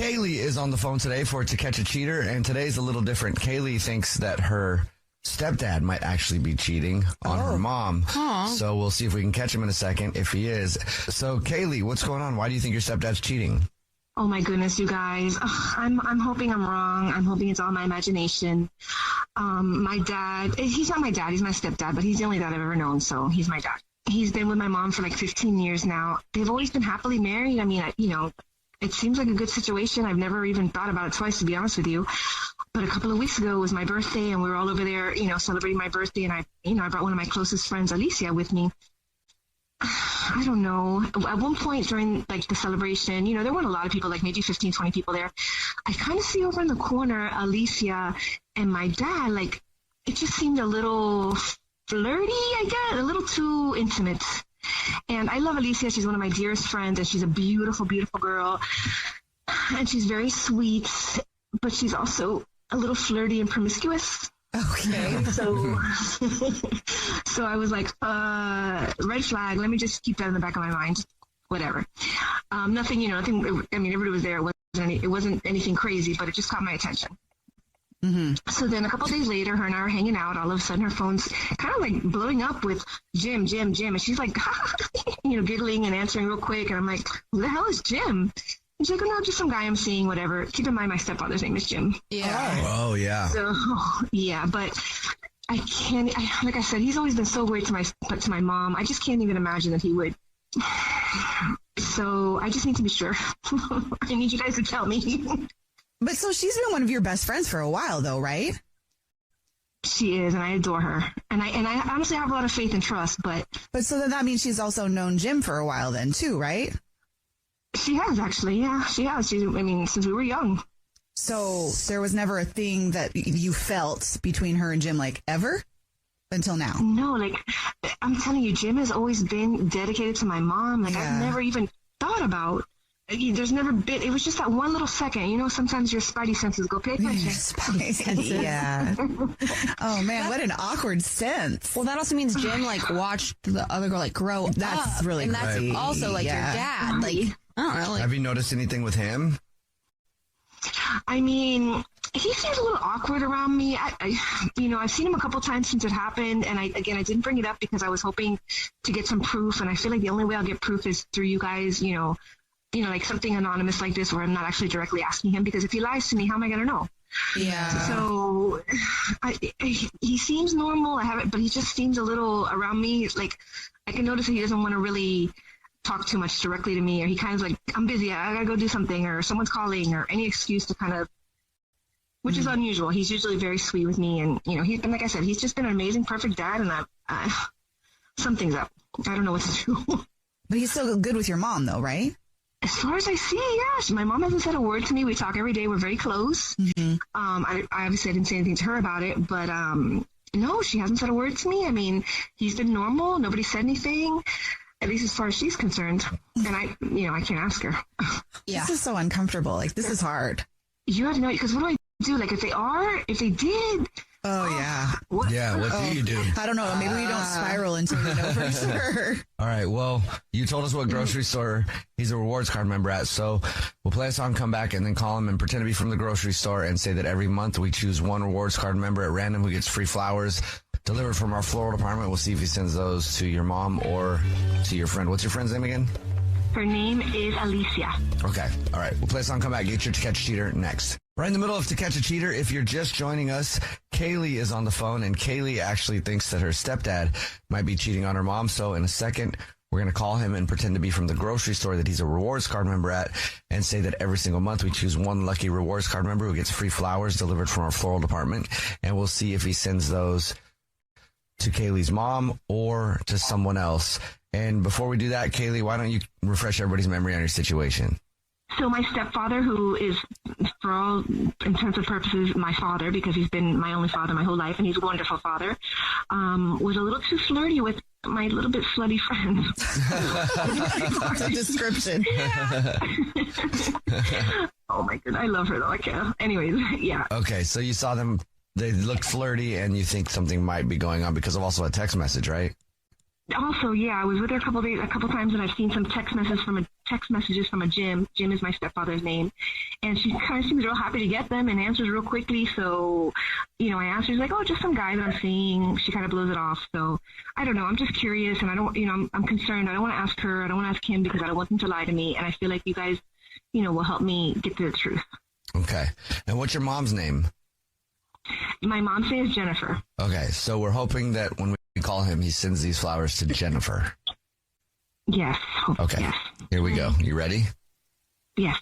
Kaylee is on the phone today for To Catch a Cheater, and today's a little different. Kaylee thinks that her stepdad might actually be cheating on her mom. So we'll see if we can catch him in a second if he is. So Kaylee, what's going on? Why do you think your stepdad's cheating? Oh my goodness, you guys. I'm hoping I'm wrong. I'm hoping it's all my imagination. My dad, he's not my dad, he's my stepdad, but he's the only dad I've ever known, so he's my dad. He's been with my mom for like 15 years now. They've always been happily married. I mean, it seems like a good situation. I've never even thought about it twice, to be honest with you. But a couple of weeks ago was my birthday, and we were all over there, celebrating my birthday, and I brought one of my closest friends, Alicia, with me. I don't know. At one point during like the celebration, there weren't a lot of people, like maybe 15, 20 people there. I kind of see over in the corner Alicia and my dad, like it just seemed a little flirty, I guess, a little too intimate. And I love Alicia. She's one of my dearest friends, and she's a beautiful, beautiful girl. And she's very sweet, but she's also a little flirty and promiscuous. Okay. So I was like, red flag. Let me just keep that in the back of my mind. Whatever. Nothing. I mean, everybody was there. It wasn't anything crazy, but it just caught my attention. Mm-hmm. So then a couple of days later, her and I are hanging out. All of a sudden, her phone's kind of like blowing up with Jim. And she's like, giggling and answering real quick. And I'm like, who the hell is Jim? And she's like, oh, no, just some guy I'm seeing, whatever. Keep in mind, my stepfather's name is Jim. Yeah. Oh, yeah. So, yeah, but I can't, like I said, he's always been so great to my mom. I just can't even imagine that he would. So I just need to be sure. I need you guys to tell me. But so she's been one of your best friends for a while, though, right? She is, and I adore her. And I honestly have a lot of faith and trust, but so then that means she's also known Jim for a while then, too, right? She has, actually. Yeah, she has. Since we were young. So there was never a thing that you felt between her and Jim, like, ever? Until now? No, like, I'm telling you, Jim has always been dedicated to my mom. Like, I've never even thought about. There's never been. It was just that one little second. Sometimes your spidey senses go, pay attention. Spidey senses. Yeah. Oh, man, what an awkward sense. Well, that also means Jim, watched the other girl, grow up. That's really And that's great. also, your dad. Right. I don't know. Have you noticed anything with him? I mean, he seems a little awkward around me. I've seen him a couple times since it happened, and I didn't bring it up because I was hoping to get some proof, and I feel like the only way I'll get proof is through you guys, like something anonymous like this where I'm not actually directly asking him, because if he lies to me, how am I going to know? Yeah. So he seems normal. But he just seems a little around me. Like I can notice that he doesn't want to really talk too much directly to me, or he kind of like, I'm busy, I gotta go do something, or someone's calling, or any excuse to kind of, which is unusual. He's usually very sweet with me, and and like I said, he's just been an amazing, perfect dad, and something's up. I don't know what to do. But he's still good with your mom, though, right? As far as I see, yes. My mom hasn't said a word to me. We talk every day. We're very close. Mm-hmm. I obviously didn't say anything to her about it, but no, she hasn't said a word to me. I mean, he's been normal. Nobody said anything, at least as far as she's concerned. And I can't ask her. Yeah. This is so uncomfortable. Like, this is hard. You have to know, because what do I do? Like, if they did. Oh, yeah. What do you do? I don't know. Maybe we don't spiral until we know for sure. All right. Well, you told us what grocery store he's a rewards card member at. So we'll play a song, come back, and then call him and pretend to be from the grocery store and say that every month we choose one rewards card member at random who gets free flowers delivered from our floral department. We'll see if he sends those to your mom or to your friend. What's your friend's name again? Her name is Alicia. Okay. All right. We'll play a song, come back, get your To Catch a Cheater next. Right in the middle of To Catch a Cheater, if you're just joining us, Kaylee is on the phone, and Kaylee actually thinks that her stepdad might be cheating on her mom. So in a second, we're going to call him and pretend to be from the grocery store that he's a rewards card member at, and say that every single month we choose one lucky rewards card member who gets free flowers delivered from our floral department. And we'll see if he sends those to Kaylee's mom or to someone else. And before we do that, Kaylee, why don't you refresh everybody's memory on your situation? So my stepfather, who is, for all intents and purposes, my father, because he's been my only father my whole life, and he's a wonderful father, was a little too flirty with my little bit slutty friends. That's a description. Oh my goodness, I love her though. I can't. Anyways, yeah. Okay, so you saw them, they looked flirty, and you think something might be going on because of also a text message, right? Also, yeah, I was with her a couple times, and I've seen some text messages from text messages from a Jim. Jim is my stepfather's name. And she kind of seems real happy to get them and answers real quickly. So, I asked her, she's like, oh, just some guy that I'm seeing. She kind of blows it off. So I don't know. I'm just curious, and I don't, I'm concerned. I don't want to ask her. I don't want to ask him because I don't want them to lie to me. And I feel like you guys, will help me get to the truth. Okay. And what's your mom's name? My mom's name is Jennifer. Okay. So we're hoping that when we call him, he sends these flowers to Jennifer. Yes. Okay. Yes. Here we go. You ready? Yes.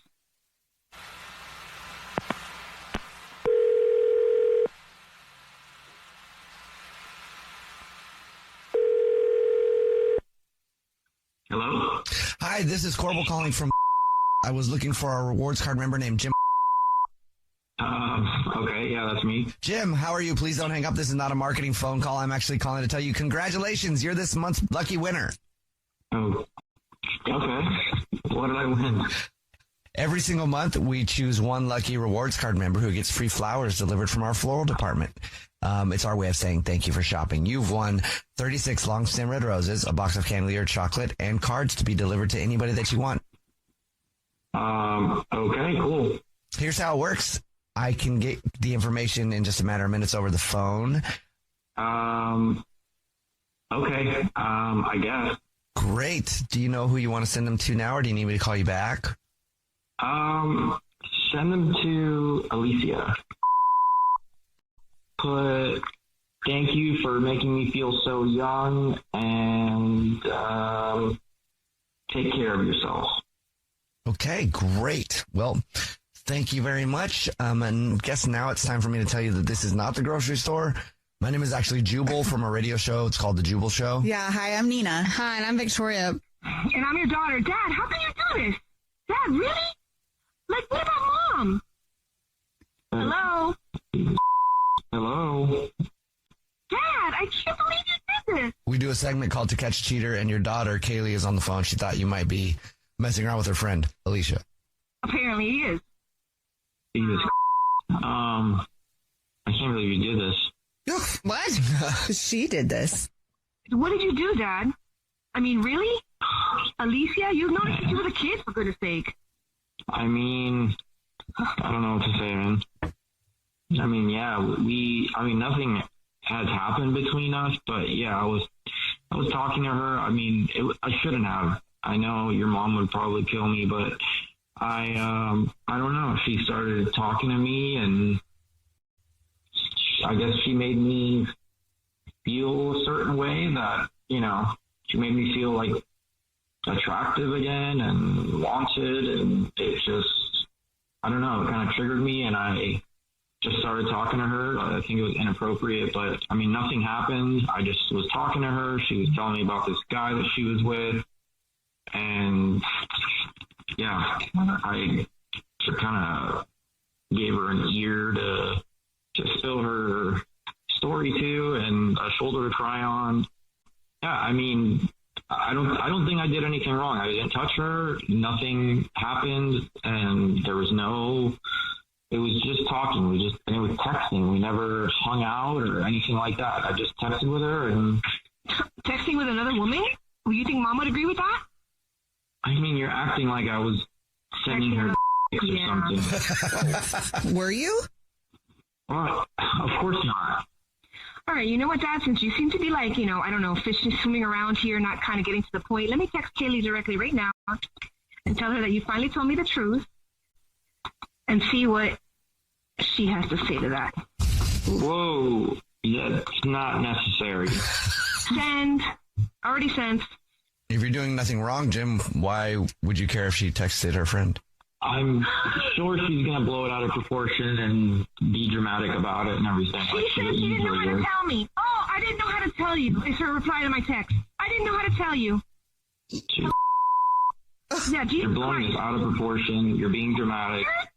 Hello? Hi, this is Corbel calling from. I was looking for a rewards card member named Jim. Okay, yeah, that's me. Jim, how are you? Please don't hang up. This is not a marketing phone call. I'm actually calling to tell you congratulations. You're this month's lucky winner. Oh, okay. What did I win? Every single month, we choose one lucky rewards card member who gets free flowers delivered from our floral department. It's our way of saying thank you for shopping. You've won 36 long stem red roses, a box of Candelier chocolate, and cards to be delivered to anybody that you want. Okay, cool. Here's how it works. I can get the information in just a matter of minutes over the phone. Okay, I guess. Great. Do you know who you want to send them to now, or do you need me to call you back? Send them to Alicia. Put, thank you for making me feel so young, and take care of yourself. Okay, great. Well, thank you very much. And I guess now it's time for me to tell you that this is not the grocery store. My name is actually Jubal from a radio show. It's called The Jubal Show. Yeah, hi, I'm Nina. Hi, and I'm Victoria. And I'm your daughter. Dad, how can you do this? Dad, really? Like, what about Mom? Hello? Hello? Dad, I can't believe you did this. We do a segment called To Catch a Cheater, and your daughter, Kaylee, is on the phone. She thought you might be messing around with her friend, Alicia. Apparently he is. Jesus. I can't believe you did this. What? She did this. What did you do, Dad? I mean, really? Alicia, you've known her since you were a kid, for goodness sake. I mean, I don't know what to say, man. I mean, yeah, nothing has happened between us, but yeah, I was talking to her. I mean, I shouldn't have. I know your mom would probably kill me, but I don't know. She started talking to me, and I guess she made me feel a certain way that, she made me feel like attractive again and wanted, and it just, I don't know, it kind of triggered me, and I just started talking to her. I think it was inappropriate, but I mean, nothing happened. I just was talking to her. She was telling me about this guy that she was with, and yeah, I just kind of gave her an ear to spill her story to, and a shoulder to cry on. Yeah, I mean, I don't think I did anything wrong. I didn't touch her. Nothing happened, and it was just talking. And it was texting. We never hung out or anything like that. I just texted with her. And texting with another woman? Well, you think Mom would agree with that? I mean, you're acting like I was sending her or something. Were you? Well, of course not. All right, you know what, Dad? Since you seem to be like, I don't know, fish just swimming around here, not kind of getting to the point, let me text Kaylee directly right now and tell her that you finally told me the truth and see what she has to say to that. Whoa. Yeah, it's not necessary. Send. Already sent. If you're doing nothing wrong, Jim, why would you care if she texted her friend? I'm sure she's going to blow it out of proportion and be dramatic about it and everything. She said she didn't know how to tell me. Oh, I didn't know how to tell you, is her reply to my text. I didn't know how to tell you. Yeah, Jesus You're blowing Christ. this out of proportion. You're being dramatic. You're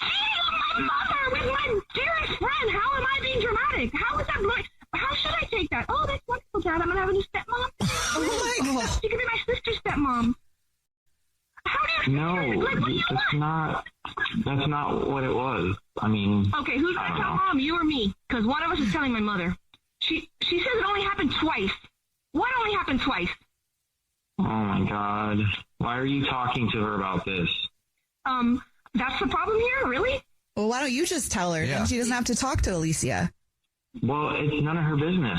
cheating my mother with my dearest friend. How am I being dramatic? How is that blowing? How should I take that? Oh, that's wonderful, Dad. I'm going to have a new stepmom. Oh, my God. She could be my sister's stepmom. How do you that's not what it was. I mean, okay, who's going to tell Mom, you or me? Because one of us is telling my mother. She says it only happened twice. What only happened twice? Oh, my God. Why are you talking to her about this? That's the problem here, really? Well, why don't you just tell her? Yeah. Then she doesn't have to talk to Alicia. Well, it's none of her business.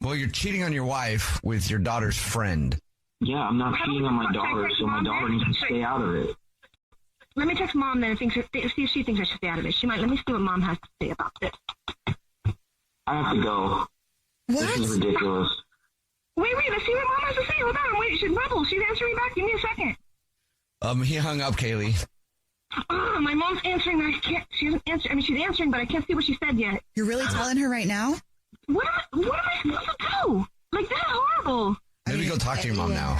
Well, you're cheating on your wife with your daughter's friend. Yeah, I'm not cheating on my daughter, so my daughter needs to stay out of it. Let me text Mom then and see if she thinks I should stay out of it. She might. Let me see what Mom has to say about this. I have to go. What? This is ridiculous. Wait, let's see what Mom has to say. Hold on, wait, she's Rebel. She's answering back. Give me a second. He hung up, Kaylee. Oh, my mom's answering. She hasn't answered. I mean, she's answering, but I can't see what she said yet. You're really telling her right now? What am I supposed to do? Like, that's horrible. Maybe go talk to your mom now.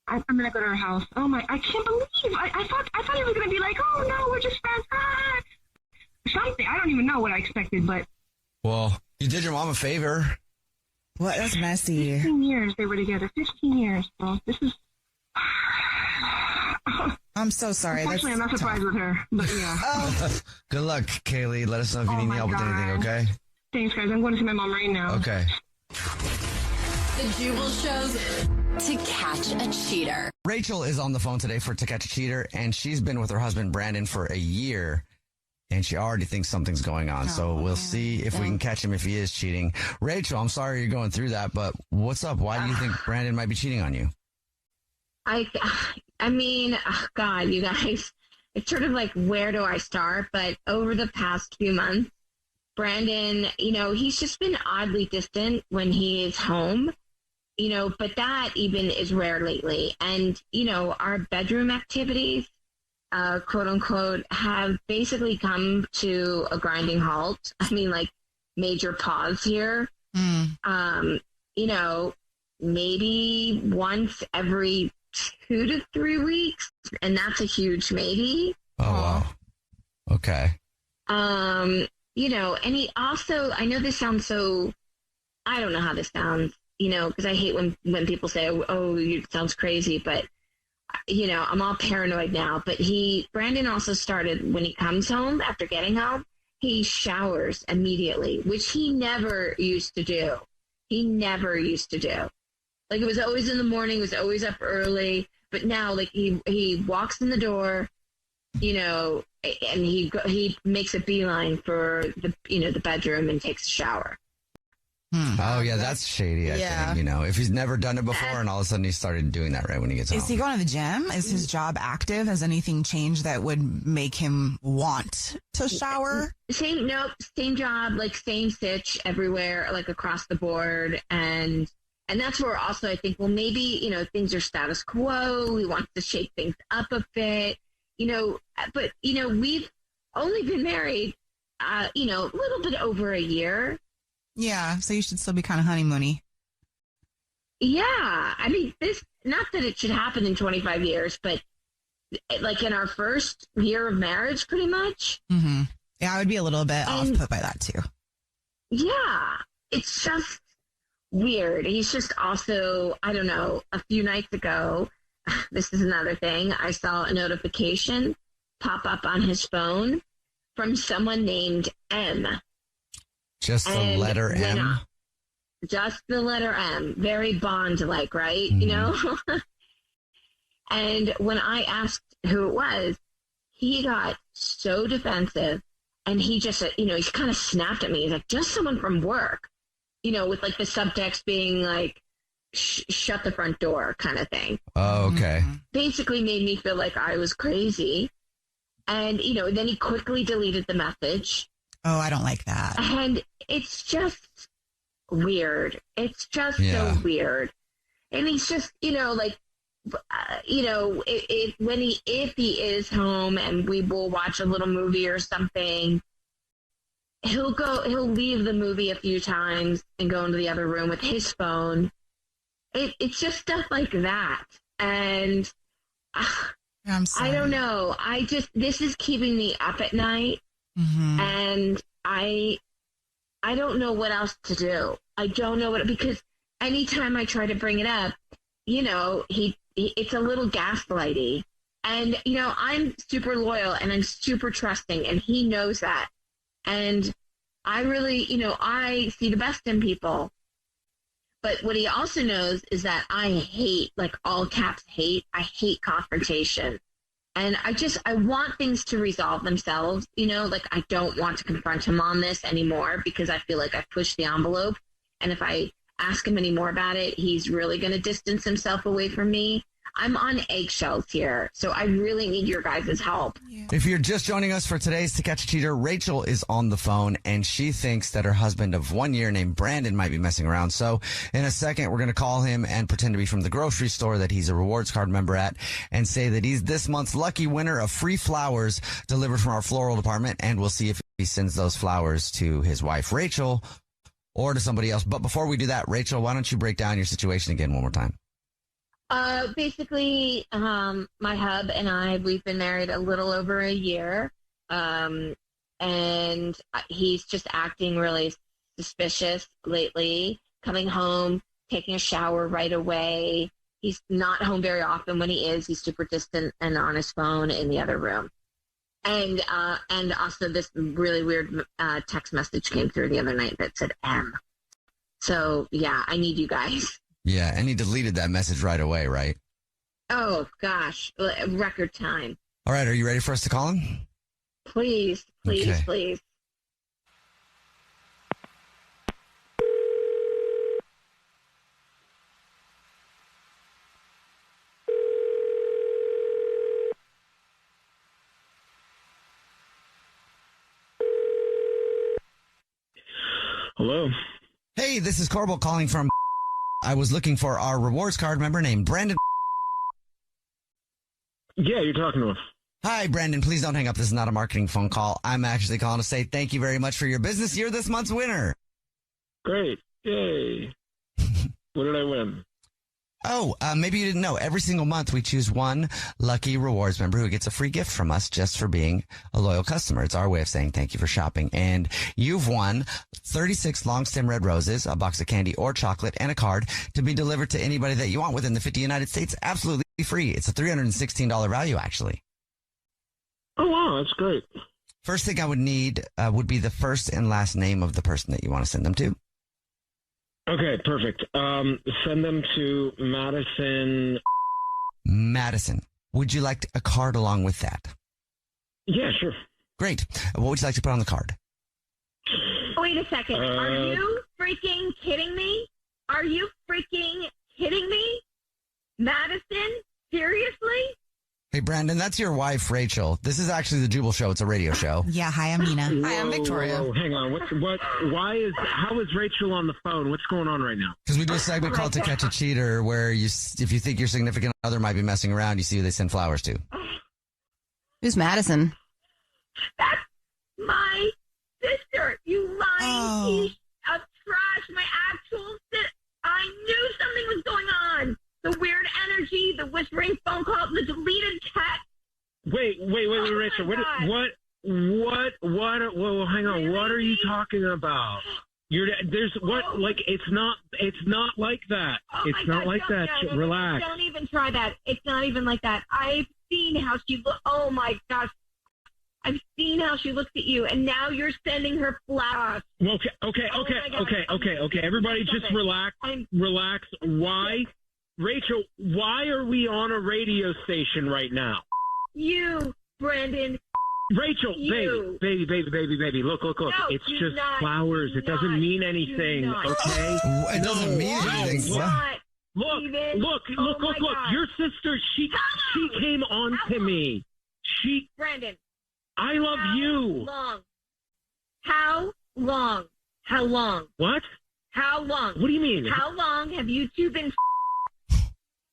I'm gonna go to her house. Oh my! I can't believe. I thought he was gonna be like, oh no, we're just friends. Something. I don't even know what I expected, but. Well, you did your mom a favor. What? That's messy. 15 years they were together. 15 years. Well, this is. I'm so sorry. Unfortunately, I'm not surprised with her, but yeah. Oh, Good luck, Kaylee. Let us know if you need my help with anything, God. okay? Thanks, guys. I'm going to see my mom right now. Okay. The Jubal Show's To Catch a Cheater. Rachel is on the phone today for To Catch a Cheater, and she's been with her husband, Brandon, for a year, and she already thinks something's going on. So we'll see if we can catch him if he is cheating. Rachel, I'm sorry you're going through that, but what's up? Why do you think Brandon might be cheating on you? I mean, oh God, you guys, it's sort of like, where do I start? But over the past few months, Brandon, he's just been oddly distant when he is home, but that even is rare lately. And, our bedroom activities, quote unquote, have basically come to a grinding halt. I mean, like, major pause here. Maybe once every 2 to 3 weeks, and that's a huge maybe. Oh, wow. Okay. And he also, I know this sounds so, I don't know how this sounds, because I hate when people say, oh, it sounds crazy, but, I'm all paranoid now. But Brandon also started, when he comes home, after getting home, he showers immediately, which he never used to do. Like, it was always in the morning, was always up early, but now, like, he walks in the door, and he makes a beeline for the bedroom and takes a shower. Oh, yeah, that's shady, I think, if he's never done it before and all of a sudden he started doing that right when he gets home. Is he going to the gym? Is his job active? Has anything changed that would make him want to shower? Same job, like, same sitch everywhere, like, across the board. And that's where also I think, well, maybe, things are status quo. He wants to shake things up a bit, but, we've only been married, a little bit over a year. Yeah, so you should still be kind of honeymoony. Yeah, I mean, not that it should happen in 25 years, but like in our first year of marriage, pretty much. Mm-hmm. Yeah, I would be a little bit off put by that too. Yeah, it's just weird. He's just also, I don't know, a few nights ago, this is another thing, I saw a notification pop up on his phone from someone named M. Just the letter M? Just the letter M. Very Bond-like, right? Mm-hmm. And when I asked who it was, he got so defensive, and he just, he kind of snapped at me. He's like, just someone from work, with like the subtext being like, shut the front door kind of thing. Oh, okay. Basically made me feel like I was crazy. And, then he quickly deleted the message. Oh, I don't like that. And it's just weird. It's just so weird. And he's just, if he is home and we will watch a little movie or something, he'll leave the movie a few times and go into the other room with his phone. It's just stuff like that. And I'm sorry. I don't know. This is keeping me up at night. Mm-hmm. And I don't know what else to do. I don't know because anytime I try to bring it up, it's a little gaslighty. And, I'm super loyal and I'm super trusting, and he knows that. And I really, I see the best in people. But what he also knows is that I hate, like all caps hate, I hate confrontation. And I want things to resolve themselves, you know, like I don't want to confront him on this anymore because I feel like I've pushed the envelope. And if I ask him any more about it, he's really going to distance himself away from me. I'm on eggshells here, so I really need your guys' help. If you're just joining us for today's To Catch a Cheater, Rachel is on the phone, and she thinks that her husband of 1 year named Brandon might be messing around. So in a second, we're going to call him and pretend to be from the grocery store that he's a rewards card member at and say that he's this month's lucky winner of free flowers delivered from our floral department, and we'll see if he sends those flowers to his wife, Rachel, or to somebody else. But before we do that, Rachel, why don't you break down your situation again one more time? Basically, my hub and I, we've been married a little over a year, and he's just acting really suspicious lately, coming home, taking a shower right away. He's not home very often. When he is, he's super distant and on his phone in the other room. And also this really weird text message came through the other night that said M. So, yeah, I need you guys. Yeah, and he deleted that message right away, right? Oh, gosh. Record time. All right, are you ready for us to call him? Please, please, Okay. please. Hello. Hey, this is Corbel calling from... I was looking for our rewards card member named Brandon. Yeah, you're talking to us. Hi, Brandon. Please don't hang up. This is not a marketing phone call. I'm actually calling to say thank you very much for your business. You're this month's winner. Great. Yay. What did I win? Oh, maybe you didn't know. Every single month we choose one lucky rewards member who gets a free gift from us just for being a loyal customer. It's our way of saying thank you for shopping. And you've won 36 long stem red roses, a box of candy or chocolate, and a card to be delivered to anybody that you want within the 50 United States. Absolutely free. It's a $316 value, actually. Oh, wow. That's great. First thing I would need would be the first and last name of the person that you want to send them to. Okay, perfect. Send them to Madison. Madison. Would you like a card along with that? Yeah, sure. Great. What would you like to put on the card? Wait a second. Are you freaking kidding me? Are you freaking kidding me? Madison? Seriously? Hey, Brandon, that's your wife, Rachel. This is actually the Jubal Show. It's a radio show. Yeah, hi, I'm Nina. Hi, I'm Victoria. Whoa, hang on. How is Rachel on the phone? What's going on right now? Because we do a segment called To Catch a Cheater where if you think your significant other might be messing around, you see who they send flowers to. Who's Madison? That's my sister. You lying piece of trash. My actual sister. I knew something was going on. The weird energy, the whispering phone call, the deleted text. Wait, Rachel. Whoa, hang on. What are you talking about? It's not like that. Oh it's not God, like that. No, Relax. Don't even try that. It's not even like that. I've seen how she looks. Oh my gosh. I've seen how she looks at you, and now you're sending her flowers. Okay. Everybody just relax. Relax. Why? Rachel, why are we on a radio station right now? You, Brandon. Rachel, baby. Look. No, it's just flowers. It doesn't mean anything, okay? It doesn't mean anything. Look. Your sister, she came on to me. Brandon. I love you. How long? What? How long? What do you mean? How long have you two been?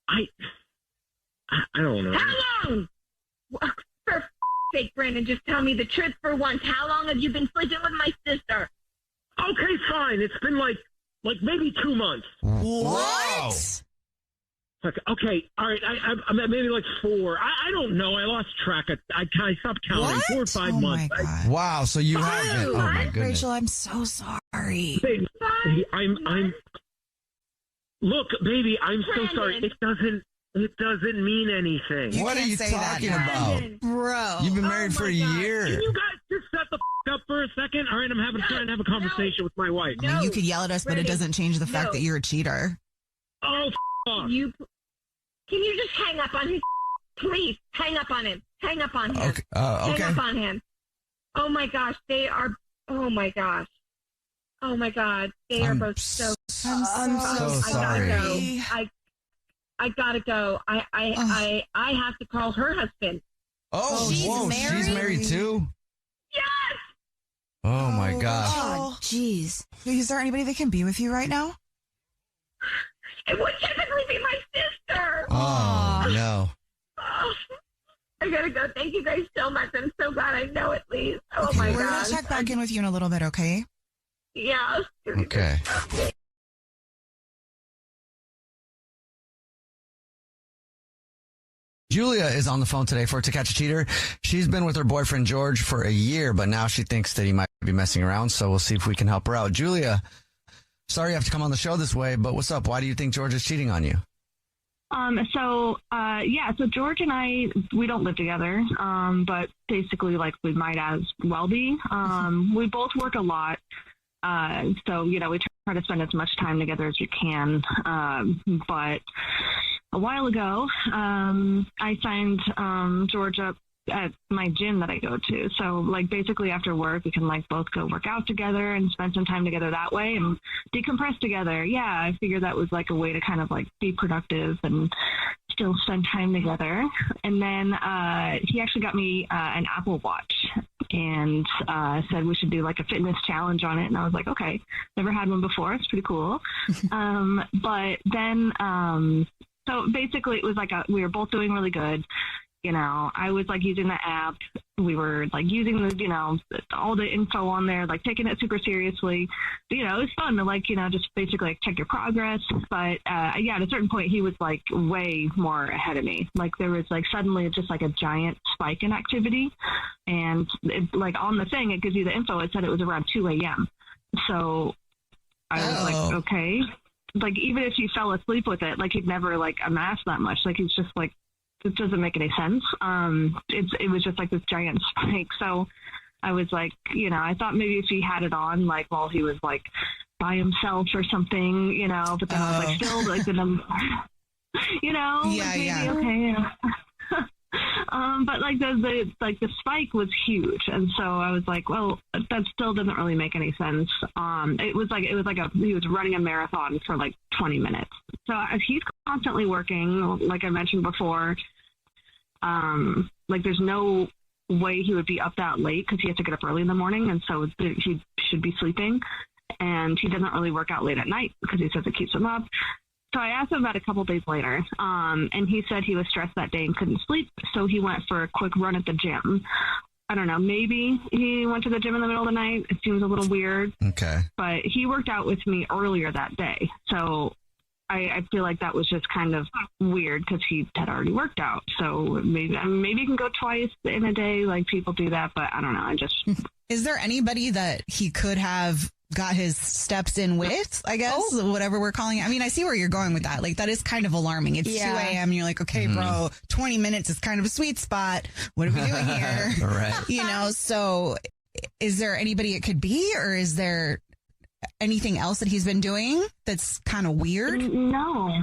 I don't know. How long? For sake, Brandon, just tell me the truth for once. How long have you been sleeping with my sister? Okay, fine. It's been like maybe 2 months. What? Okay, all right. I'm maybe like 4. I don't know. I lost track. I stopped counting. What? 4 or 5 months. My God. Wow, so you have been. Oh, my goodness. Rachel, I'm so sorry. Baby, I'm. Look, baby, I'm so sorry. It doesn't mean anything. What are you say that, talking about? Brandon. Bro. You've been married for a my God. year. Can you guys just shut the up for a second? All right? I'm trying to have a conversation with my wife. I mean, you could yell at us, but it doesn't change the fact that you're a cheater. Oh, off. Can you just hang up on him? Please, hang up on him. Hang up on him. Okay. Okay. Hang up on him. Oh my gosh, they are. Oh my gosh. Oh my God, they are both so. I'm so sorry. I gotta go. I have to call her husband. Oh, whoa, she's married too? Yes. Oh my gosh. Oh, jeez. Is there anybody that can be with you right now? It would typically be my sister. Oh, no. Oh, I gotta go. Thank you guys so much. I'm so glad I know it, please. Oh Okay, my we're God. gonna check back in with you in a little bit, okay? Yeah. Okay. Julia is on the phone today for To Catch a Cheater. She's been with her boyfriend George for a year, but now she thinks that he might be messing around, so we'll see if we can help her out. Julia, sorry you have to come on the show this way, but what's up? Why do you think George is cheating on you? So George and I, we don't live together, but basically, like, we might as well be. We both work a lot, so, you know, we try to spend as much time together as we can, but a while ago, I signed George up at my gym that I go to. So, like, basically after work, we can, like, both go work out together and spend some time together that way and decompress together. Yeah, I figured that was, like, a way to kind of, like, be productive and still spend time together. And then he actually got me an Apple Watch and said we should do, like, a fitness challenge on it. And I was like, okay, never had one before. It's pretty cool. But then, so basically it was like we were both doing really good. You know, I was, like, using the app. We were, like, using the, you know, all the info on there, like, taking it super seriously. But, you know, it was fun to, like, you know, just basically, like, check your progress. But, yeah, at a certain point, he was, like, way more ahead of me. Like, there was, like, suddenly just, like, a giant spike in activity. And, like, on the thing, it gives you the info. It said it was around 2 a.m. So I was like, okay. Like, even if he fell asleep with it, like, he'd never, like, amassed that much. Like, he's just, like, it doesn't make any sense. It was just like this giant spike. So I was like, you know, I thought maybe if he had it on, like, while he was, like, by himself or something, you know, but then I was like, still, like, you know, Yeah, like, maybe, okay. But, like, the spike was huge. And so I was like, well, that still doesn't really make any sense. It was like he was running a marathon for, like, 20 minutes. So he's constantly working, like I mentioned before. Like, there's no way he would be up that late because he has to get up early in the morning. And so he should be sleeping. And he doesn't really work out late at night because he says it keeps him up. So I asked him about a couple days later, and he said he was stressed that day and couldn't sleep, so he went for a quick run at the gym. I don't know, maybe he went to the gym in the middle of the night. It seems a little weird. Okay. But he worked out with me earlier that day, so I feel like that was just kind of weird because he had already worked out. So maybe you can go twice in a day, like people do that, but I don't know. Is there anybody that he could have got his steps in with, I guess, whatever we're calling it? I mean, I see where you're going with that. Like, that is kind of alarming. It's 2 a.m. You're like, okay, bro, 20 minutes is kind of a sweet spot. What are we doing here? Right. You know, so is there anybody it could be, or is there anything else that he's been doing that's kind of weird? No.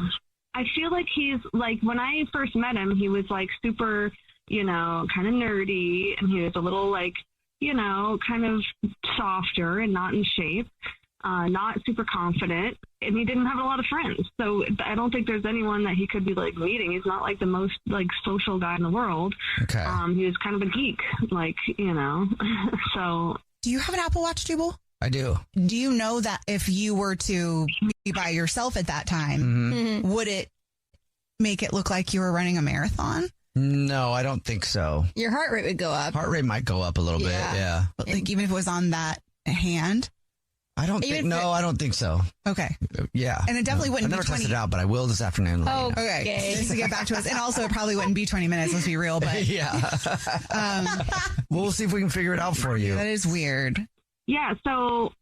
I feel like he's, like, when I first met him, he was, like, super, you know, kind of nerdy, and he was a little, like, you know, kind of softer and not in shape, not super confident, and he didn't have a lot of friends. So I don't think there's anyone that he could be, like, meeting. He's not, like, the most, like, social guy in the world. Okay. He was kind of a geek, like, you know. So. Do you have an Apple Watch, Jubal? I do. Do you know that if you were to be by yourself at that time, would it make it look like you were running a marathon? No, I don't think so. Your heart rate would go up. Heart rate might go up a little bit, yeah. But, like, even if it was on that hand? I don't think so. Okay. Yeah. And it definitely wouldn't I never be 20. tested it out, but I will this afternoon. Okay. Just to get back to us. And also, it probably wouldn't be 20 minutes, let's be real. But yeah. We'll see if we can figure it out for you. That is weird. Yeah, so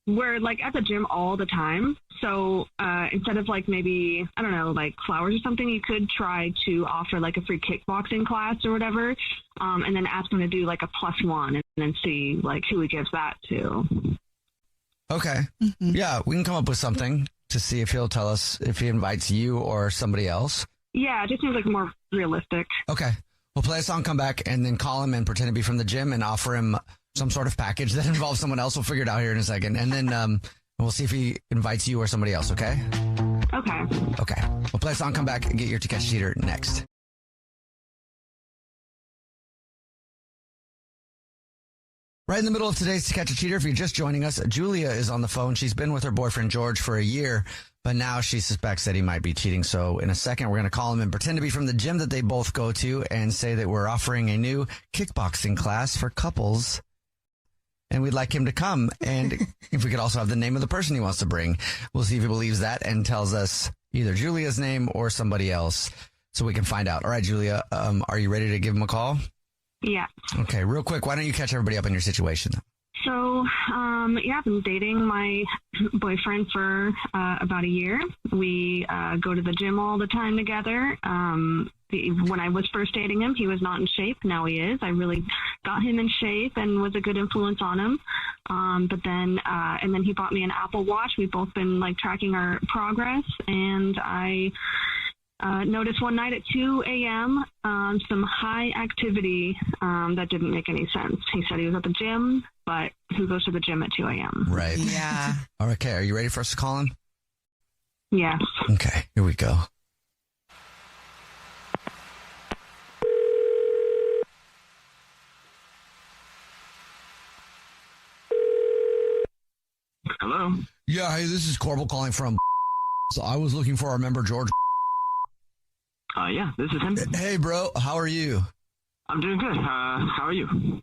we're like at the gym all the time. So instead of like maybe, I don't know, like flowers or something, you could try to offer like a free kickboxing class or whatever, and then ask him to do like a +1 and then see like who he gives that to. Okay. Yeah, we can come up with something to see if he'll tell us if he invites you or somebody else. Yeah, it just seems like more realistic. Okay. We'll play a song, come back, and then call him and pretend to be from the gym and offer him some sort of package that involves someone else. We'll figure it out here in a second. And then we'll see if he invites you or somebody else, okay? Okay. Okay. We'll play a song, come back, and get your To Catch a Cheater next. Right in the middle of today's To Catch a Cheater, if you're just joining us, Julia is on the phone. She's been with her boyfriend, George, for a year, but now she suspects that he might be cheating. So in a second, we're going to call him and pretend to be from the gym that they both go to and say that we're offering a new kickboxing class for couples. And we'd like him to come. And if we could also have the name of the person he wants to bring, we'll see if he believes that and tells us either Julia's name or somebody else so we can find out. All right, Julia, are you ready to give him a call? Yeah. Okay, real quick, why don't you catch everybody up on your situation? So, I've been dating my boyfriend for about a year. We go to the gym all the time together. When I was first dating him, he was not in shape. Now he is. I really got him in shape and was a good influence on him. But then he bought me an Apple Watch. We've both been like tracking our progress, and I noticed one night at 2 a.m. Some high activity that didn't make any sense. He said he was at the gym, but who goes to the gym at 2 a.m.? Right. Yeah. Okay, are you ready for us to call him? Yes. Okay, here we go. Hello? Yeah, hey, this is Corbel calling from. So I was looking for our member, George. Yeah, this is him. Hey, bro, how are you? I'm doing good. How are you?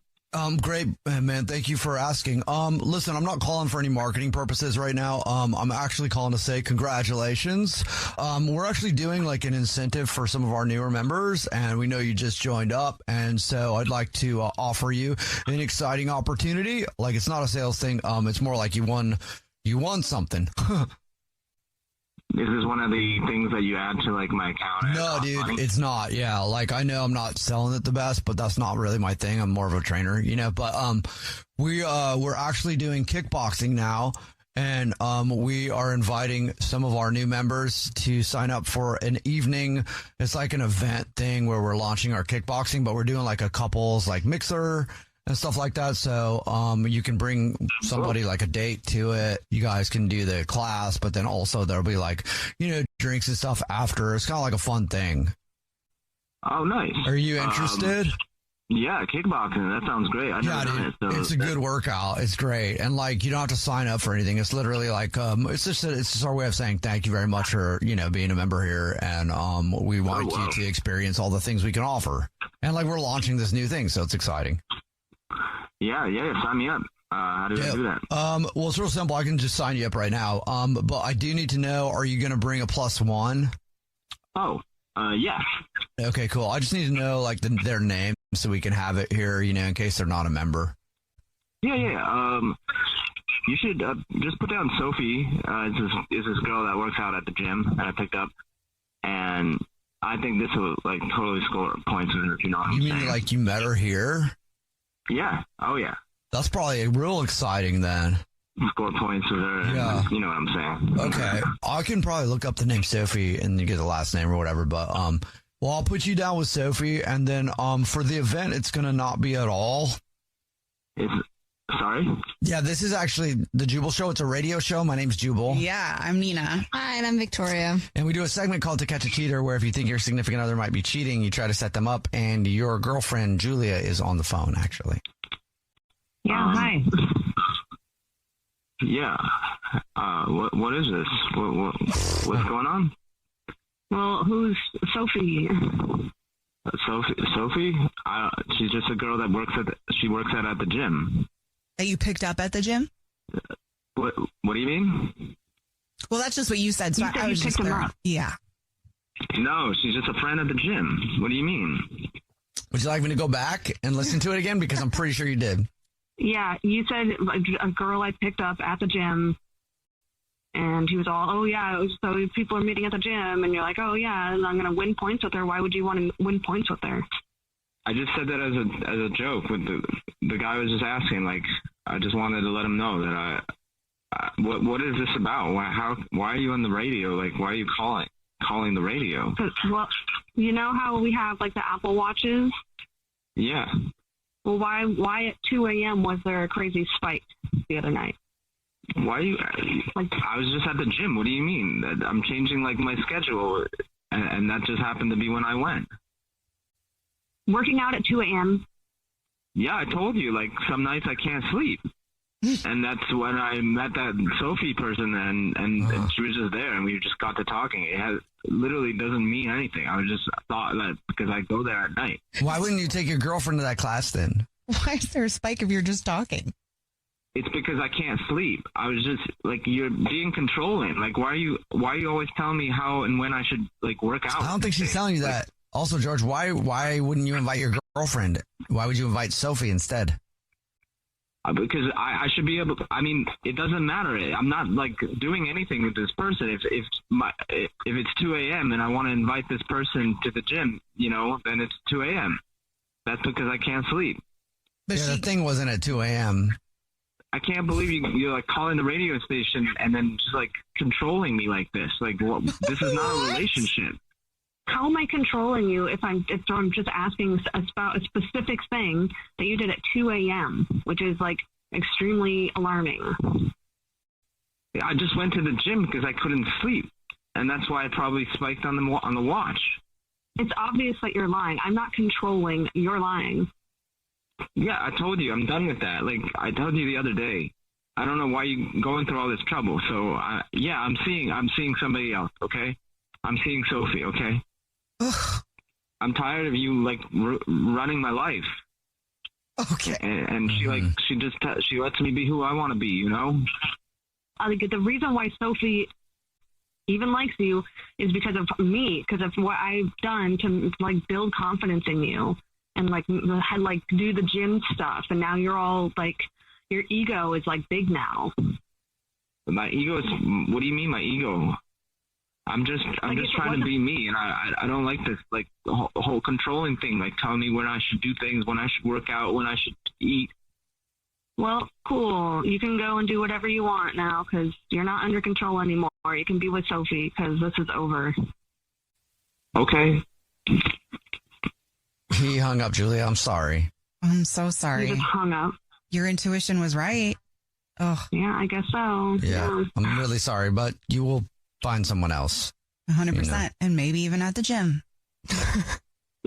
Great, man. Thank you for asking. Listen, I'm not calling for any marketing purposes right now. I'm actually calling to say congratulations. We're actually doing like an incentive for some of our newer members, and we know you just joined up, and so I'd like to offer you an exciting opportunity. Like, it's not a sales thing. It's more like you won something. Is this one of the things that you add to like my account? No, dude, it's not. Yeah, like I know I'm not selling it the best, but that's not really my thing. I'm more of a trainer, you know. But we're actually doing kickboxing now, and we are inviting some of our new members to sign up for an evening. It's like an event thing where we're launching our kickboxing, but we're doing like a couples like mixer and stuff like that. So you can bring somebody like a date to it. You guys can do the class, but then also there'll be like, you know, drinks and stuff after. It's kind of like a fun thing. Oh, nice. Are you interested? Yeah, kickboxing. That sounds great. I've never done it. So it's a good workout. It's great. And like, you don't have to sign up for anything. It's literally like, it's just our way of saying thank you very much for, you know, being a member here. And we want you to experience all the things we can offer. And like, we're launching this new thing, so it's exciting. Yeah, sign me up. How do I do that? Well, it's real simple. I can just sign you up right now. But I do need to know, are you going to bring a +1? Oh, yeah. Okay, cool. I just need to know like their name so we can have it here, you know, in case they're not a member. Yeah. You should just put down Sophie. Is this girl that works out at the gym that I picked up, and I think this will like totally score points with her. If you know what I'm saying. You mean like you met her here? Yeah. Oh, yeah. That's probably real exciting then. Score points with her. Yeah. You know what I'm saying. Okay. I can probably look up the name Sophie and you get the last name or whatever. But, well, I'll put you down with Sophie. And then, for the event, it's going to not be at all. Sorry? Yeah, this is actually the Jubal Show. It's a radio show. My name's Jubal. Yeah, I'm Nina. Hi, and I'm Victoria. And we do a segment called To Catch a Cheater, where if you think your significant other might be cheating, you try to set them up. And your girlfriend, Julia, is on the phone, actually. Yeah, hi. Yeah. What is this? What's going on? Well, who's Sophie? Sophie? She's just a girl that works at the gym. That you picked up at the gym? What do you mean? Well, that's just what you said. So You said I was you just picked him up. Yeah. No, she's just a friend at the gym. What do you mean? Would you like me to go back and listen to it again? Because I'm pretty sure you did. Yeah, you said a girl I picked up at the gym, and he was all, oh, yeah, so people are meeting at the gym, and you're like, oh, yeah, and I'm going to win points with her. Why would you want to win points with her? I just said that as a joke. With the guy was just asking, like, I just wanted to let him know that what is this about? Why are you on the radio? Like, why are you calling the radio? Well, you know how we have, like, the Apple Watches? Yeah. Well, why at 2 a.m. was there a crazy spike the other night? Why are you, like, I was just at the gym. What do you mean? I'm changing, like, my schedule, and that just happened to be when I went. Working out at 2 a.m.? Yeah, I told you, like, some nights I can't sleep. And that's when I met that Sophie person, and she was just there, and we just got to talking. It literally doesn't mean anything. I was just thought that because I go there at night. Why wouldn't you take your girlfriend to that class then? Why is there a spike if you're just talking? It's because I can't sleep. I was just like, you're being controlling. Like, why are you always telling me how and when I should, like, work out? I don't think she's telling you that. Also, George, why wouldn't you invite your girlfriend? Why would you invite Sophie instead? Because I should be able to, I mean, it doesn't matter. I'm not, like, doing anything with this person. If it's 2 a.m. and I want to invite this person to the gym, you know, then it's 2 a.m. That's because I can't sleep. But the thing wasn't at 2 a.m. I can't believe you're, like, calling the radio station and then just, like, controlling me like this. Like, this is not a relationship. How am I controlling you if I'm just asking about a specific thing that you did at 2 a.m., which is, like, extremely alarming? I just went to the gym because I couldn't sleep, and that's why I probably spiked on the watch. It's obvious that you're lying. I'm not controlling. You're lying. Yeah, I told you. I'm done with that. Like, I told you the other day. I don't know why you're going through all this trouble. So, yeah, I'm seeing somebody else, okay? I'm seeing Sophie, okay? I'm tired of you, like, running my life. Okay. And she she lets me be who I want to be, you know? The reason why Sophie even likes you is because of me, because of what I've done to, like, build confidence in you and, like, do the gym stuff. And now you're all, like, your ego is, like, big now. My ego is, what do you mean my ego? I'm just trying to be me, and I don't like this, like, the whole controlling thing, like telling me when I should do things, when I should work out, when I should eat. Well, cool. You can go and do whatever you want now because you're not under control anymore. You can be with Sophie because this is over. Okay. He hung up, Julia. I'm sorry. I'm so sorry. He just hung up. Your intuition was right. Oh, yeah, I guess so. Yeah. I'm really sorry, but you will find someone else. 100%. You know. And maybe even at the gym.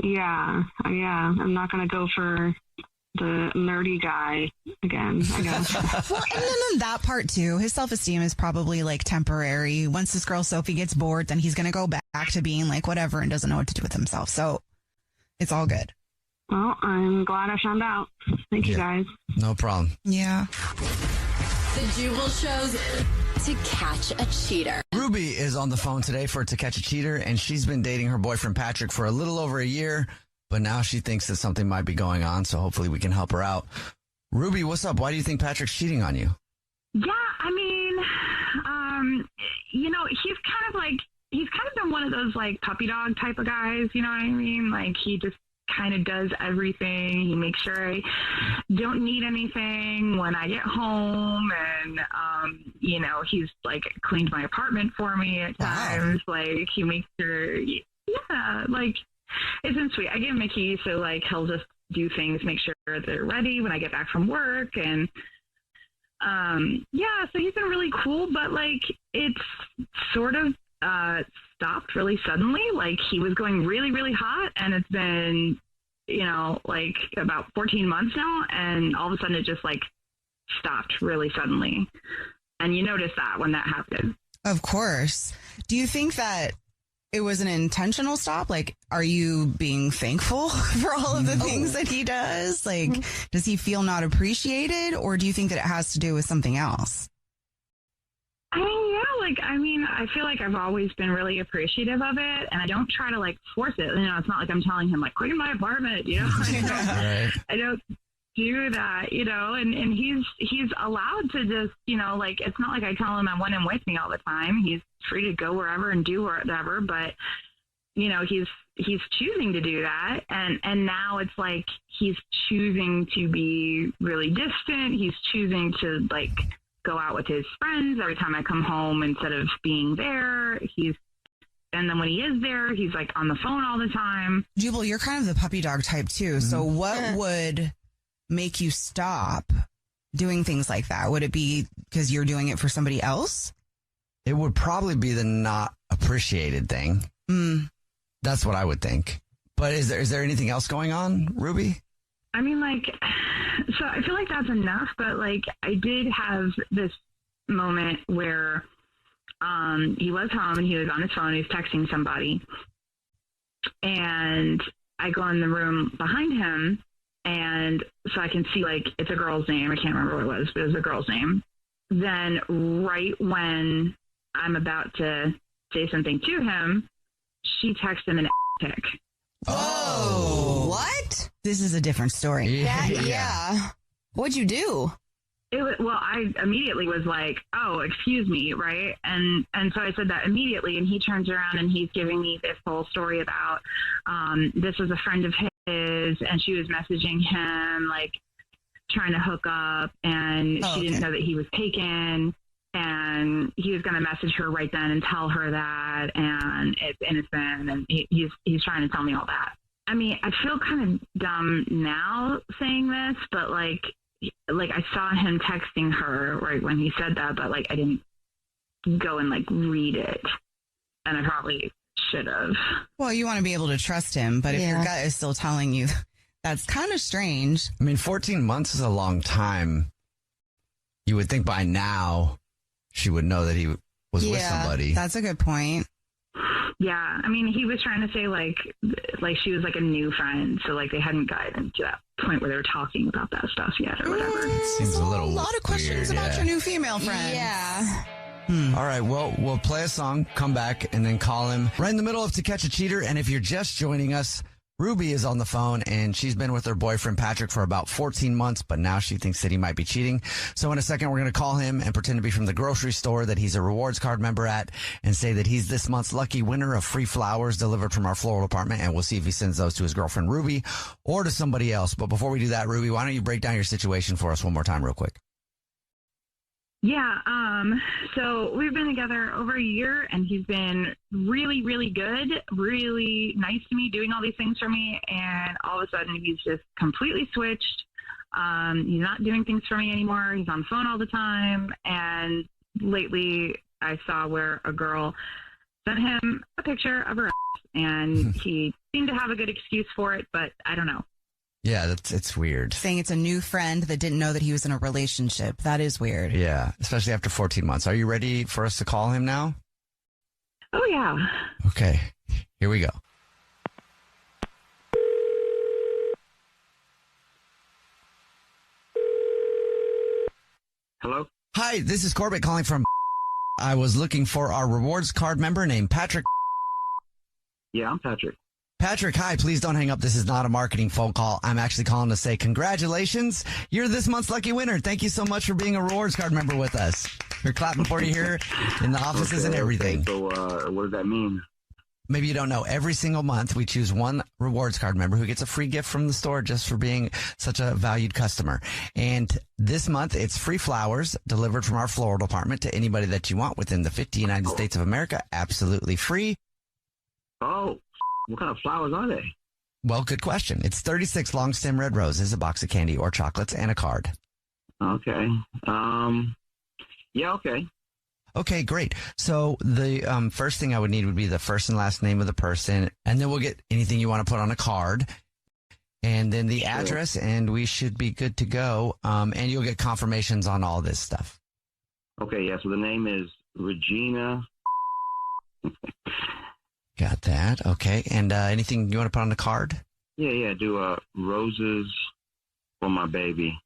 Yeah. I'm not going to go for the nerdy guy again, I guess. Well, and then that part too, his self-esteem is probably, like, temporary. Once this girl Sophie gets bored, then he's going to go back to being, like, whatever and doesn't know what to do with himself. So it's all good. Well, I'm glad I found out. Thank you, guys. No problem. Yeah. The Jubal shows to catch a cheater. Ruby is on the phone today for To Catch a Cheater, and she's been dating her boyfriend Patrick for a little over a year, but now she thinks that something might be going on, so hopefully we can help her out. Ruby, what's up? Why do you think Patrick's cheating on you? Yeah, I mean, you know, he's kind of been one of those, like, puppy dog type of guys, you know what I mean? Like, he just kind of does everything. He makes sure I don't need anything when I get home, and you know, he's, like, cleaned my apartment for me at times. Like, he makes sure, yeah, like, it's been sweet. I give him a key, so, like, he'll just do things, make sure they're ready when I get back from work, and yeah, so he's been really cool, but, like, it's sort of stopped really suddenly. Like, he was going really, really hot, and it's been, you know, like, about 14 months now, and all of a sudden it just, like, stopped really suddenly. And you notice that when that happened. Of course. Do you think that it was an intentional stop? Like, are you being thankful for all of the things that he does? Like, does he feel not appreciated, or do you think that it has to do with something else? I mean, yeah, like, I feel like I've always been really appreciative of it, and I don't try to, like, force it. You know, it's not like I'm telling him, like, clean my apartment, you know? I do that, and he's allowed to just, like, it's not like I tell him I want him with me all the time. He's free to go wherever and do whatever, but he's choosing to do that. And now it's like, he's choosing to be really distant. He's choosing to like go out with his friends every time I come home instead of being there. And then when he is there, he's like on the phone all the time. Jubal, you're kind of the puppy dog type too. So what would make you stop doing things like that? Would it be because you're doing it for somebody else? It would probably be the not appreciated thing. That's what I would think. But is there anything else going on, Ruby? I mean, like, so I feel like that's enough, but like I did have this moment where he was home and he was on his phone, he was texting somebody, and I go in the room behind him, and so I can see, like, it's a girl's name. I can't remember what it was, but it was a girl's name. Then right when I'm about to say something to him, she texted him an pic. Oh, what? This is a different story. Yeah. What'd you do? I immediately was like, oh, excuse me, right? And so I said that immediately, and he turns around and he's giving me this whole story about this was a friend of his, and she was messaging him, like, trying to hook up, and she didn't know that he was taken, and he was going to message her right then and tell her that, and it's innocent, and he's trying to tell me all that. I mean, I feel kind of dumb now saying this, but like I saw him texting her right when he said that, but like I didn't go and like read it, and I probably should have. Well, you want to be able to trust him, but if your gut is still telling you, that's kind of strange. I mean, 14 months is a long time. You would think by now she would know that he was with somebody. That's a good point. Yeah, I mean, he was trying to say like she was like a new friend, so like they hadn't gotten to that point where they were talking about that stuff yet or whatever. It seems a lot of questions weird, about your new female friend. Yeah. All right, well, we'll play a song, come back, and then call him right in the middle of To Catch a Cheater. And if you're just joining us, Ruby is on the phone, and she's been with her boyfriend, Patrick, for about 14 months, but now she thinks that he might be cheating. So in a second, we're going to call him and pretend to be from the grocery store that he's a rewards card member at, and say that he's this month's lucky winner of free flowers delivered from our floral department, and we'll see if he sends those to his girlfriend, Ruby, or to somebody else. But before we do that, Ruby, why don't you break down your situation for us one more time real quick? Yeah, so we've been together over a year, and he's been really, really good, really nice to me, doing all these things for me, and all of a sudden he's just completely switched. He's not doing things for me anymore. He's on the phone all the time, and lately I saw where a girl sent him a picture of her ass, and he seemed to have a good excuse for it, but I don't know. Yeah, it's weird. Saying it's a new friend that didn't know that he was in a relationship. That is weird. Yeah, especially after 14 months. Are you ready for us to call him now? Oh, yeah. Okay, here we go. Hello? Hi, this is Corbett calling from... I was looking for our rewards card member named Patrick. Yeah, I'm Patrick. Patrick, hi, please don't hang up. This is not a marketing phone call. I'm actually calling to say congratulations. You're this month's lucky winner. Thank you so much for being a rewards card member with us. We're clapping for you here in the offices and everything. Okay. So what does that mean? Maybe you don't know. Every single month, we choose one rewards card member who gets a free gift from the store just for being such a valued customer. And this month, it's free flowers delivered from our floral department to anybody that you want within the 50 United States of America. Absolutely free. Oh, what kind of flowers are they? Well, good question. It's 36 long stem red roses, a box of candy or chocolates, and a card. Okay. Yeah, okay. Okay, great. So the first thing I would need would be the first and last name of the person, and then we'll get anything you want to put on a card, and then the address, and we should be good to go. And you'll get confirmations on all this stuff. Okay, yeah, so the name is Regina. Got that. Okay. And anything you want to put on the card? Yeah, do roses for my baby.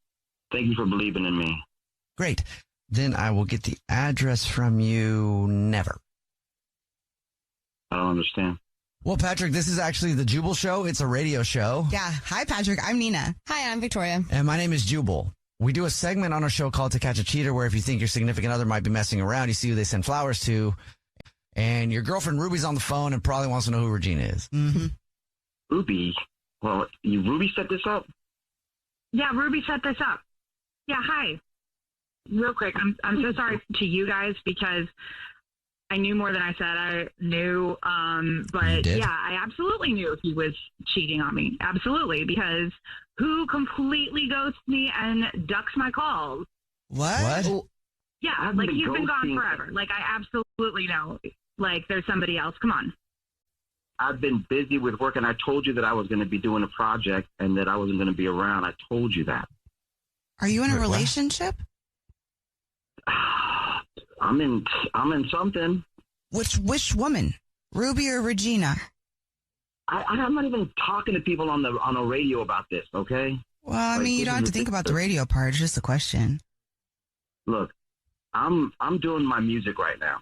Thank you for believing in me. Great. Then I will get the address from you. Never. I don't understand. Well, Patrick, this is actually the Jubal Show. It's a radio show. Yeah. Hi, Patrick. I'm Nina. Hi, I'm Victoria. And my name is Jubal. We do a segment on our show called To Catch a Cheater, where if you think your significant other might be messing around, you see who they send flowers to. And your girlfriend Ruby's on the phone and probably wants to know who Regina is. Mm-hmm. Ruby? Well, Ruby set this up? Yeah, Ruby set this up. Yeah, hi. Real quick, I'm so sorry to you guys because I knew more than I said I knew. But yeah, I absolutely knew he was cheating on me. Absolutely, because who completely ghosts me and ducks my calls? What? Yeah, like he's been gone forever. Like I absolutely know. Like there's somebody else. Come on. I've been busy with work, and I told you that I was going to be doing a project and that I wasn't going to be around. I told you that. Are you in a relationship? I'm in something. Which woman? Ruby or Regina? I'm not even talking to people on the radio about this, okay? Well, I mean, you don't have to think about the radio part. It's just a question. Look, I'm doing my music right now,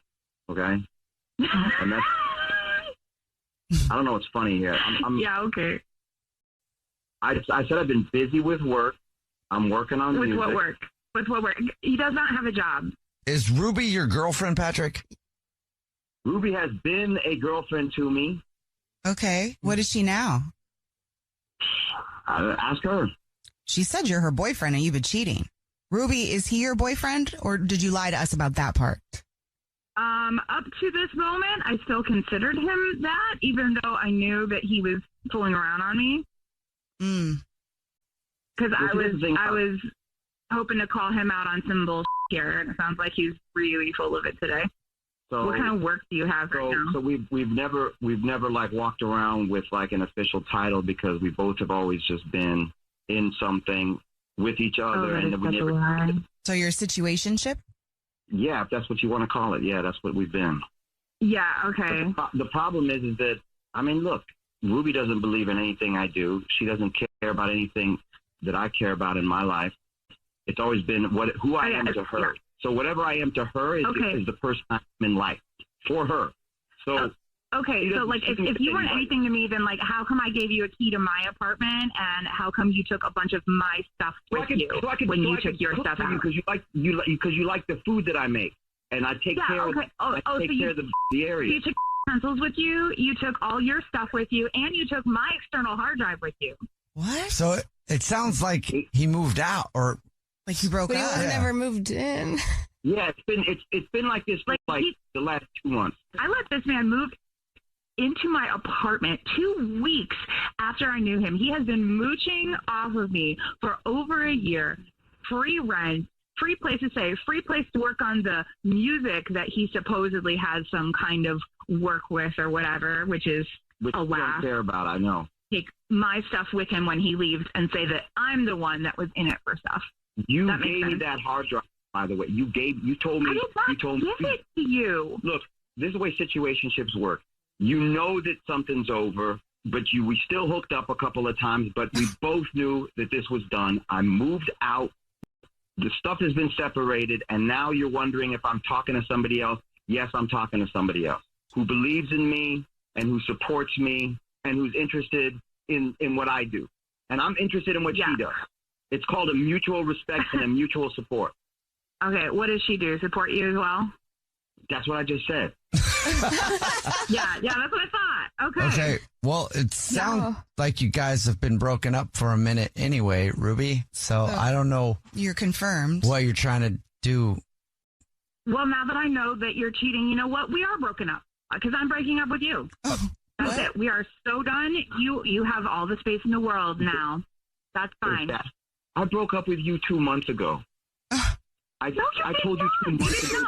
okay? And that's, I don't know what's funny here. Yeah, okay. I said I've been busy with work. I'm working on music. With what work? He does not have a job. Is Ruby your girlfriend, Patrick? Ruby has been a girlfriend to me. Okay. What is she now? Ask her. She said you're her boyfriend and you've been cheating. Ruby, is he your boyfriend or did you lie to us about that part? Up to this moment, I still considered him that, even though I knew that he was fooling around on me. Because I was hoping to call him out on some bullshit here, and it sounds like he's really full of it today. So what kind of work do you have right now? So we've never like walked around with like an official title because we both have always just been in something with each other, and we never. So you're a situationship? Yeah, if that's what you want to call it. Yeah, that's what we've been. Yeah. Okay. The problem is that I mean, look, Ruby doesn't believe in anything I do. She doesn't care about anything that I care about in my life. It's always been who I am to her. Yeah. So whatever I am to her is the person I'm in life for her. So okay, so like if you weren't anything to me, then like how come I gave you a key to my apartment, and how come you took a bunch of my stuff with you when you took your stuff out? Because you like the food that I make, and I take care of the area. You took pencils with you. You took all your stuff with you, and you took my external hard drive with you. What? So it sounds like he moved out, or like he broke up. He never moved in. Yeah, it's been like this for like the last 2 months. I let this man move into my apartment 2 weeks after I knew him. He has been mooching off of me for over a year. Free rent, free place to stay, free place to work on the music that he supposedly has some kind of work with or whatever, which a laugh. Don't care about, I know. Take my stuff with him when he leaves and say that I'm the one that was in it for stuff. You gave me that hard drive, by the way. You told me. I did not give it to you. Look, this is the way situationships work. You know that something's over, but we still hooked up a couple of times, but we both knew that this was done. I moved out. The stuff has been separated, and now you're wondering if I'm talking to somebody else. Yes, I'm talking to somebody else who believes in me and who supports me and who's interested in what I do. And I'm interested in what she does. It's called a mutual respect and a mutual support. Okay, what does she do? Support you as well? That's what I just said. yeah, that's what I thought. Okay. Well, it sounds like you guys have been broken up for a minute anyway, Ruby. So I don't know. You're confirmed. What you're trying to do. Well, now that I know that you're cheating, you know what? We are broken up because I'm breaking up with you. That's it. We are so done. You have all the space in the world now. That's fine. I broke up with you 2 months ago. I told you 2 months ago.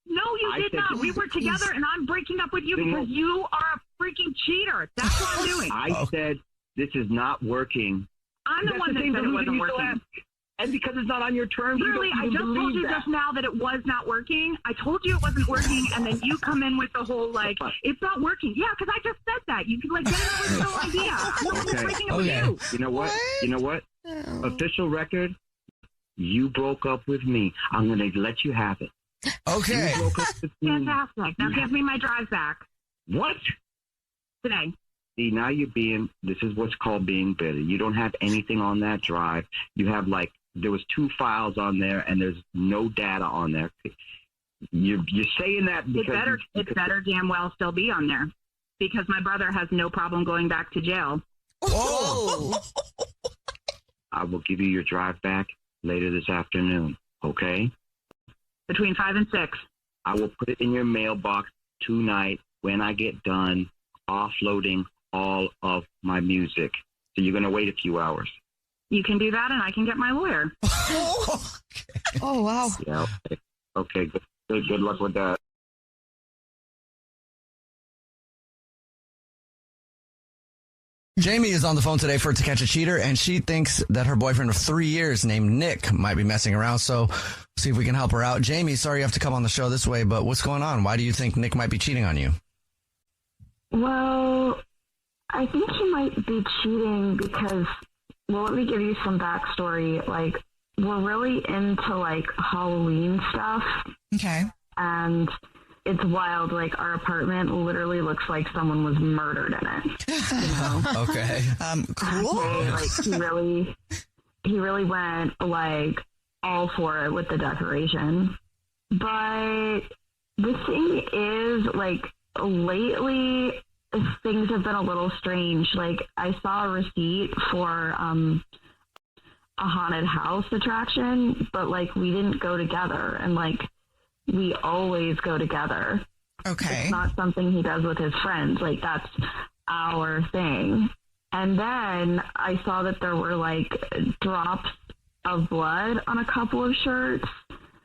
No, you did not. We were together, and I'm breaking up with you because you are a freaking cheater. That's what I'm doing. I said this is not working. I'm the one that said it wasn't working. And because it's not on your terms, really, I just told you just now that it was not working. I told you it wasn't working, and then you come in with the whole, like, it's not working. Yeah, because I just said that. You can, like, get an original idea. I'm the one that's breaking up with you. You know what? You know what? Official record, you broke up with me. I'm going to let you have it. Okay. Fantastic. Now give me my drive back. What? today. See, now this is what's called being bitter. You don't have anything on that drive. You have there was 2 files on there and there's no data on there. You're saying that because it better damn well still be on there because my brother has no problem going back to jail. Oh. I will give you your drive back later this afternoon, okay? Between 5 and 6. I will put it in your mailbox tonight when I get done offloading all of my music. So you're going to wait a few hours. You can do that and I can get my lawyer. Oh, wow. Yeah, okay. Good luck with that. Jamie is on the phone today for To Catch a Cheater, and she thinks that her boyfriend of 3 years named Nick might be messing around. So see if we can help her out. Jamie, sorry you have to come on the show this way, but what's going on? Why do you think Nick might be cheating on you? Well, I think he might be cheating because, well, let me give you some backstory. Like, we're really into, like, Halloween stuff. Okay. And it's wild. Like, our apartment literally looks like someone was murdered in it. You know? Okay. Cool. Like, he really went, like, all for it with the decoration. But the thing is, like, lately things have been a little strange. Like, I saw a receipt for a haunted house attraction, but, like, we didn't go together. And, like, we always go together. Okay. It's not something he does with his friends. Like, that's our thing. And then I saw that there were, like, drops of blood on a couple of shirts,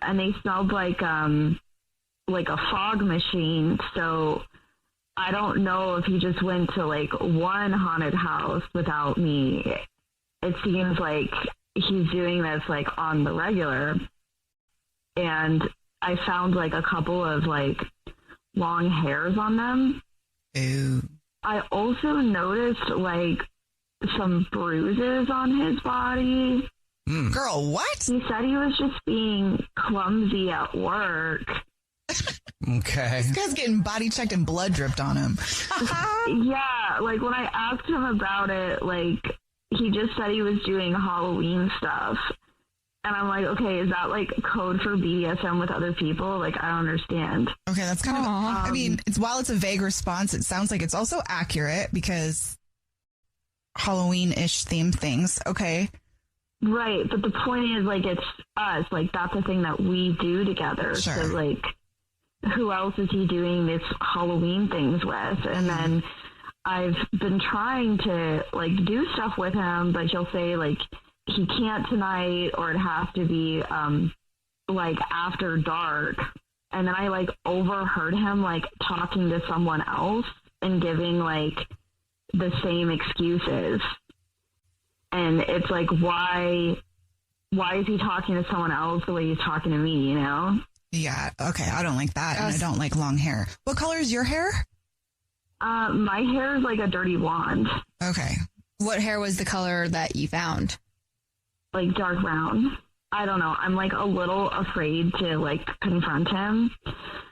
and they smelled like a fog machine. So I don't know if he just went to, like, one haunted house without me. It seems like he's doing this, like, on the regular. And I found, like, a couple of, like, long hairs on them. Ew. I also noticed, like, some bruises on his body. Girl, what? He said he was just being clumsy at work. Okay. This guy's getting body checked and blood dripped on him. Yeah, like, when I asked him about it, like, he just said he was doing Halloween stuff. And I'm like, okay, is that, like, code for BDSM with other people? Like, I don't understand. Okay, that's kind of, I mean, while it's a vague response, it sounds like it's also accurate because Halloween-ish themed things. Okay. Right, but the point is, like, it's us. Like, that's the thing that we do together. Sure. So, like, who else is he doing this Halloween things with? And then I've been trying to, like, do stuff with him, but he'll say, like, he can't tonight, or it has to be, like, after dark. And then I, like, overheard him, like, talking to someone else and giving, like, the same excuses. And it's like, why is he talking to someone else the way he's talking to me, you know? Yeah, okay, I don't like that, and I don't like long hair. What color is your hair? My hair is like a dirty blonde. Okay. What hair was the color that you found? Like dark brown. I don't know. I'm like a little afraid to like confront him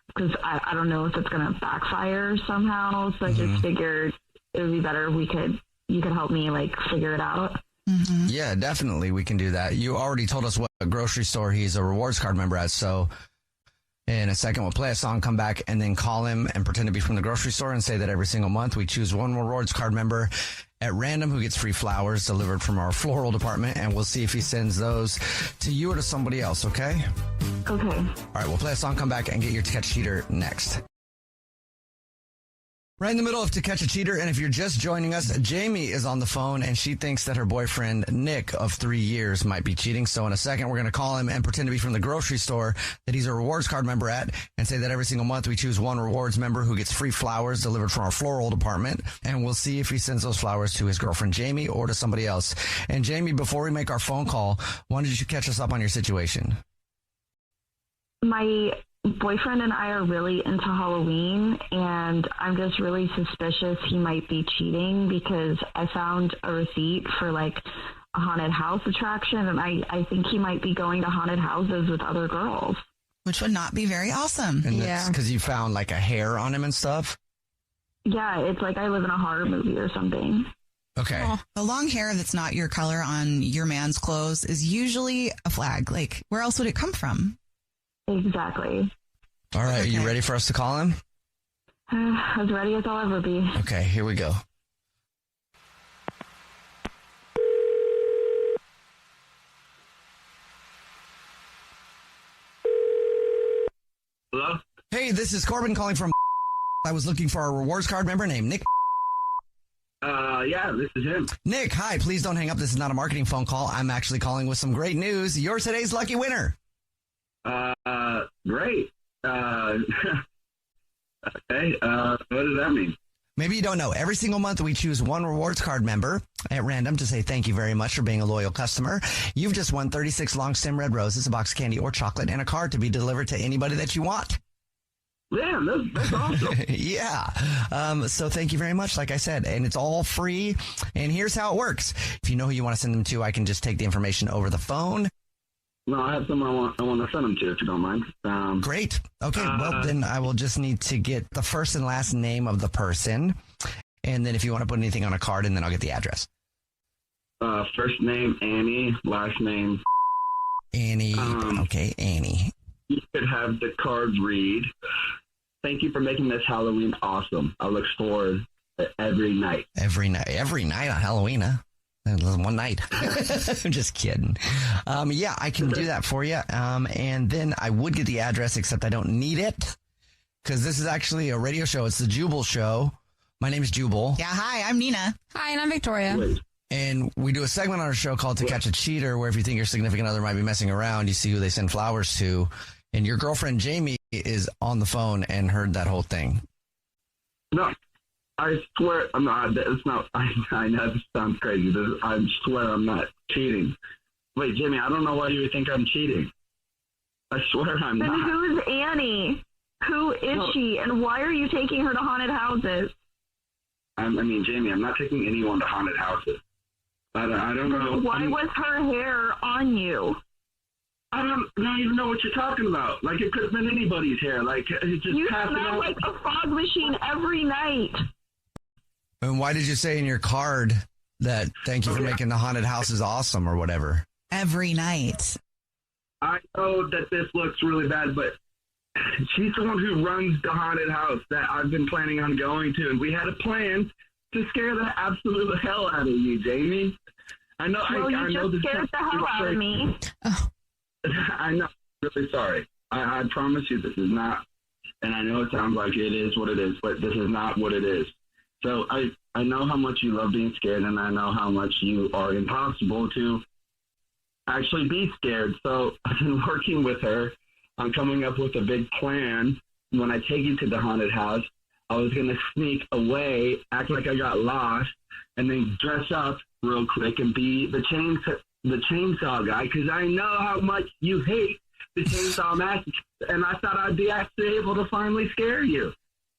because I don't know if it's going to backfire somehow. So I just figured it would be better if you could help me like figure it out. Mm-hmm. Yeah, definitely. We can do that. You already told us what grocery store he's a rewards card member at. So in a second, we'll play a song, come back, and then call him and pretend to be from the grocery store and say that every single month we choose one rewards card member at random who gets free flowers delivered from our floral department. And we'll see if he sends those to you or to somebody else. Okay? Okay. All right. We'll play a song, come back, and get your To Catch a Cheater next. Right in the middle of To Catch a Cheater, and if you're just joining us, Jamie is on the phone, and she thinks that her boyfriend, Nick, of 3 years, might be cheating. So in a second, we're going to call him and pretend to be from the grocery store that he's a rewards card member at, and say that every single month we choose one rewards member who gets free flowers delivered from our floral department, and we'll see if he sends those flowers to his girlfriend, Jamie, or to somebody else. And Jamie, before we make our phone call, why don't you catch us up on your situation? My boyfriend and I are really into Halloween, and I'm just really suspicious he might be cheating because I found a receipt for like a haunted house attraction, and I think he might be going to haunted houses with other girls. Which would not be very awesome. And that's because you found like a hair on him and stuff? Yeah, it's like I live in a horror movie or something. Okay. The long hair that's not your color on your man's clothes is usually a flag. Like, where else would it come from? Exactly. All right. Are you ready for us to call him? As ready as I'll ever be. Okay, here we go. Hello? Hey, this is Corbin calling from. I was looking for a rewards card member named Nick. Yeah, this is him. Nick, hi. Please don't hang up. This is not a marketing phone call. I'm actually calling with some great news. You're today's lucky winner. Great. Okay. What does that mean? Maybe you don't know. Every single month, we choose one rewards card member at random to say thank you very much for being a loyal customer. You've just won 36 long stem red roses, a box of candy or chocolate, and a card to be delivered to anybody that you want. Yeah, that's awesome. Yeah. So thank you very much, like I said. And it's all free. And here's how it works. If you know who you want to send them to, I can just take the information over the phone. No, I have someone I want to send them to, if you don't mind. Great. Okay, well, then I will just need to get the first and last name of the person. And then if you want to put anything on a card, and then I'll get the address. First name, Annie. Last name, Annie. Okay, Annie. You could have the card read, "Thank you for making this Halloween awesome. I look forward to every night." Every night on Halloween, huh? One night. I'm just kidding. Yeah, I can do that for you. And then I would get the address, except I don't need it because this is actually a radio show. It's the Jubal Show. My name is Jubal. Yeah, hi, I'm Nina. Hi, and I'm Victoria. Wait. And we do a segment on our show called To Catch a Cheater, where if you think your significant other might be messing around, you see who they send flowers to. And your girlfriend, Jamie, is on the phone and heard that whole thing. No, I swear I'm not. It's not. I know this sounds crazy. I swear I'm not cheating. Wait, Jamie, I don't know why you would think I'm cheating. I swear I'm Then not. who is Annie? Who is she? And why are you taking her to haunted houses? I mean, Jamie, I'm not taking anyone to haunted houses. I don't know. Why was her hair on you? I don't even know what you're talking about. Like, it could have been anybody's hair. Like, it just You passing smell out. like a fog machine every night. And why did you say in your card that thank you for making the haunted houses awesome or whatever? Every night. I know that this looks really bad, but she's the one who runs the haunted house that I've been planning on going to. And we had a plan to scare the absolute hell out of you, Jamie. I know. Well, I you know just this scared the hell out of me. Oh. I know. I'm really sorry. I promise you this is not, and I know it sounds like it is what it is, but this is not what it is. So I know how much you love being scared, and I know how much you are impossible to actually be scared. So I've been working with her on coming up with a big plan. When I take you to the haunted house, I was going to sneak away, act like I got lost, and then dress up real quick and be the chainsaw guy, because I know how much you hate the Chainsaw Massacre, and I thought I'd be actually able to finally scare you.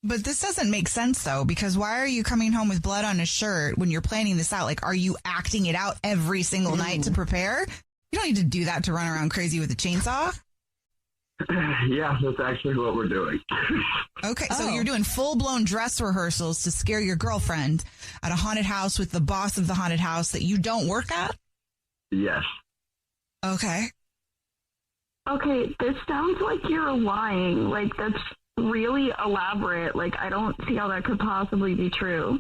But this doesn't make sense, though, because why are you coming home with blood on a shirt when you're planning this out? Like, are you acting it out every single night to prepare? You don't need to do that to run around crazy with a chainsaw. Yeah, that's actually what we're doing. Okay, so you're doing full-blown dress rehearsals to scare your girlfriend at a haunted house with the boss of the haunted house that you don't work at? Yes. Okay. Okay, this sounds like you're lying. Like, that's really elaborate. Like, I don't see how that could possibly be true.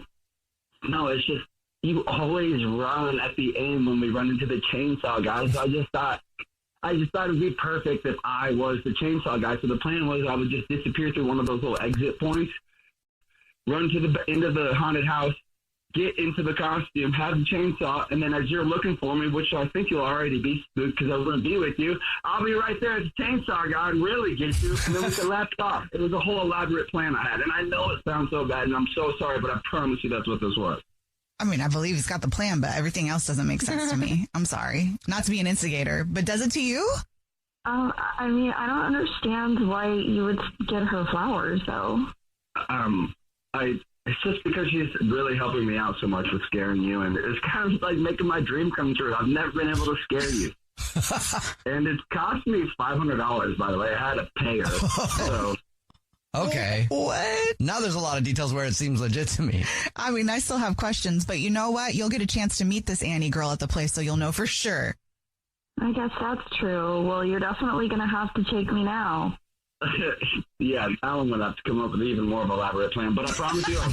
No, it's just you always run at the end when we run into the chainsaw guy. So I just thought it'd be perfect if I was the chainsaw guy. So the plan was I would just disappear through one of those little exit points, run to the end of the haunted house, get into the costume, have the chainsaw, and then as you're looking for me, which I think you'll already be spooked because I was going to be with you, I'll be right there as the chainsaw guy and really get you, and then we can laugh off. It was a whole elaborate plan I had, and I know it sounds so bad, and I'm so sorry, but I promise you that's what this was. I mean, I believe he's got the plan, but everything else doesn't make sense to me. I'm sorry. Not to be an instigator, but does it to you? I mean, I don't understand why you would get her flowers, though. It's just because she's really helping me out so much with scaring you, and it's kind of like making my dream come true. I've never been able to scare you. And it's cost me $500, by the way. I had to pay her. So Okay. What? Now there's a lot of details where it seems legit to me. I mean, I still have questions, but you know what? You'll get a chance to meet this Annie girl at the place, so you'll know for sure. I guess that's true. Well, you're definitely going to have to take me now. Yeah, now I'm going to have to come up with even more of an elaborate plan, but I promise you I'll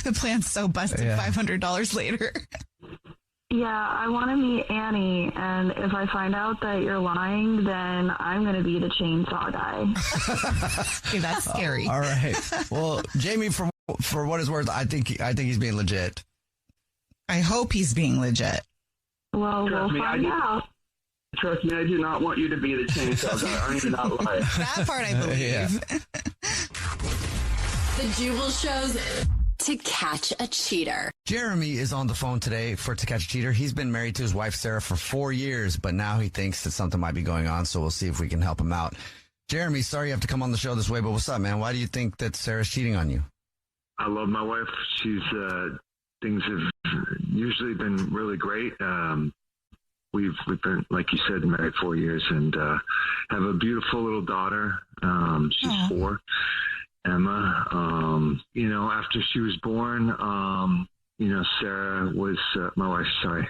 The plan's so busted, $500 later. Yeah, I want to meet Annie, and if I find out that you're lying, then I'm going to be the chainsaw guy. Okay, that's scary. All right. Well, Jamie, for what it's worth, I think he's being legit. I hope he's being legit. Well, we'll find out. Trust me, I do not want you to be the chainsaw guy. I do not lie. That part I believe. Yeah. The Jubal Show's To Catch a Cheater. Jeremy is on the phone today for To Catch a Cheater. He's been married to his wife, Sarah, for 4 years, but now he thinks that something might be going on, so we'll see if we can help him out. Jeremy, sorry you have to come on the show this way, but what's up, man? Why do you think that Sarah's cheating on you? I love my wife. She's, things have usually been really great. We've been, like you said, married 4 years and have a beautiful little daughter. She's 4, Emma. After she was born, Sarah was my wife. Sorry,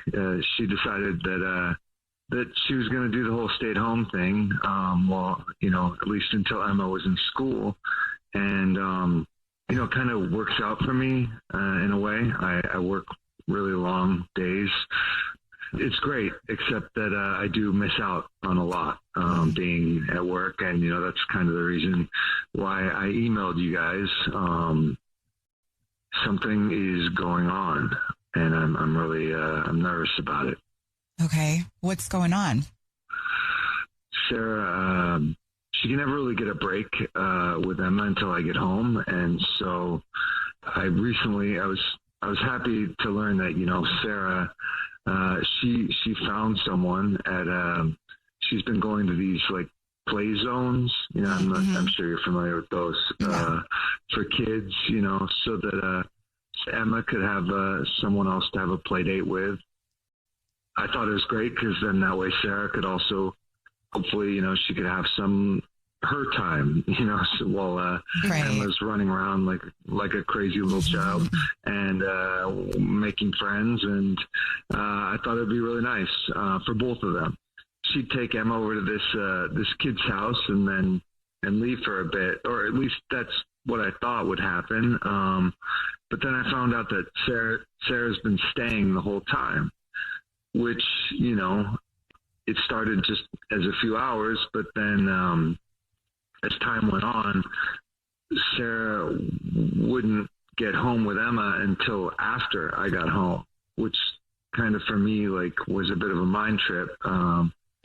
she decided that she was going to do the whole stay-at-home thing. At least until Emma was in school, and kind of works out for me in a way. I work really long days. It's great, except that I do miss out on a lot being at work, and that's kind of the reason why I emailed you guys. Something is going on, and I'm really I'm nervous about it. Okay, what's going on? Sarah, she can never really get a break with Emma until I get home, and so I was happy to learn that Sarah. She found someone at she's been going to these like play zones, I'm sure you're familiar with those for kids, so that Emma could have someone else to have a play date with. I thought it was great because then that way Sarah could also hopefully she could have her time, while Emma's running around like a crazy little child and making friends. And I thought it'd be really nice for both of them. She'd take Emma over to this kid's house and leave for a bit, or at least that's what I thought would happen. But then I found out that Sarah's been staying the whole time, which it started just as a few hours, but then as time went on, Sarah wouldn't get home with Emma until after I got home, which kind of for me was a bit of a mind trip.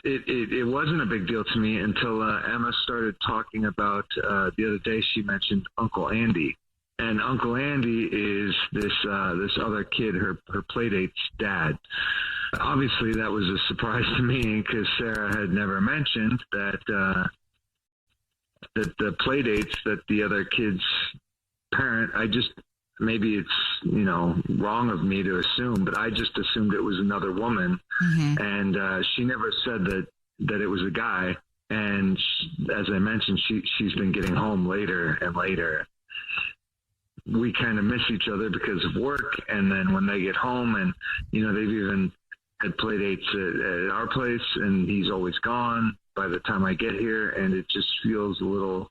It wasn't a big deal to me until Emma started talking about the other day. She mentioned Uncle Andy, and Uncle Andy is this other kid, her playdate's dad. Obviously, that was a surprise to me because Sarah had never mentioned that the play dates that the other kid's parent, maybe it's, wrong of me to assume, but I just assumed it was another woman. Mm-hmm. And she never said that it was a guy. And as I mentioned, she's been getting home later and later. We kind of miss each other because of work. And then when they get home and, they've even had play dates at our place and he's always gone by the time I get here, and it just feels a little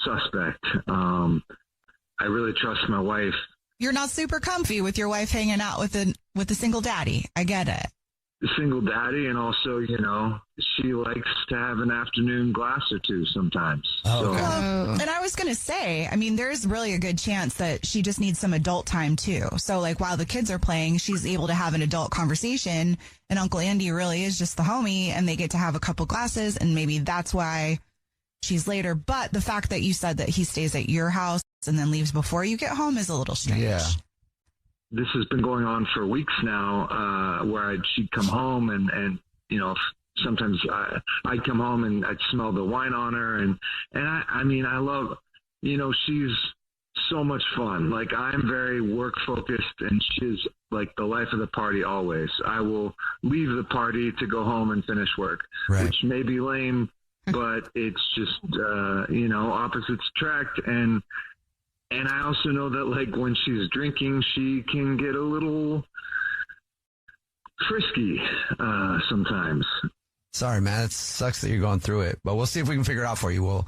suspect. I really trust my wife. You're not super comfy with your wife hanging out with a single daddy. I get it. Single daddy, and also, she likes to have an afternoon glass or two sometimes. Oh, and I was going to say, there's really a good chance that she just needs some adult time too. So while the kids are playing, she's able to have an adult conversation, and Uncle Andy really is just the homie, and they get to have a couple glasses, and maybe that's why she's later. But the fact that you said that he stays at your house and then leaves before you get home is a little strange. Yeah. This has been going on for weeks now, where she'd come home and sometimes I'd come home and I'd smell the wine on her. And I love, she's so much fun. I'm very work focused, and she's the life of the party always. I will leave the party to go home and finish work, right, which may be lame but it's just, opposites attract. And I also know that, like, when she's drinking, she can get a little frisky sometimes. Sorry, man. It sucks that you're going through it, but we'll see if we can figure it out for you. We'll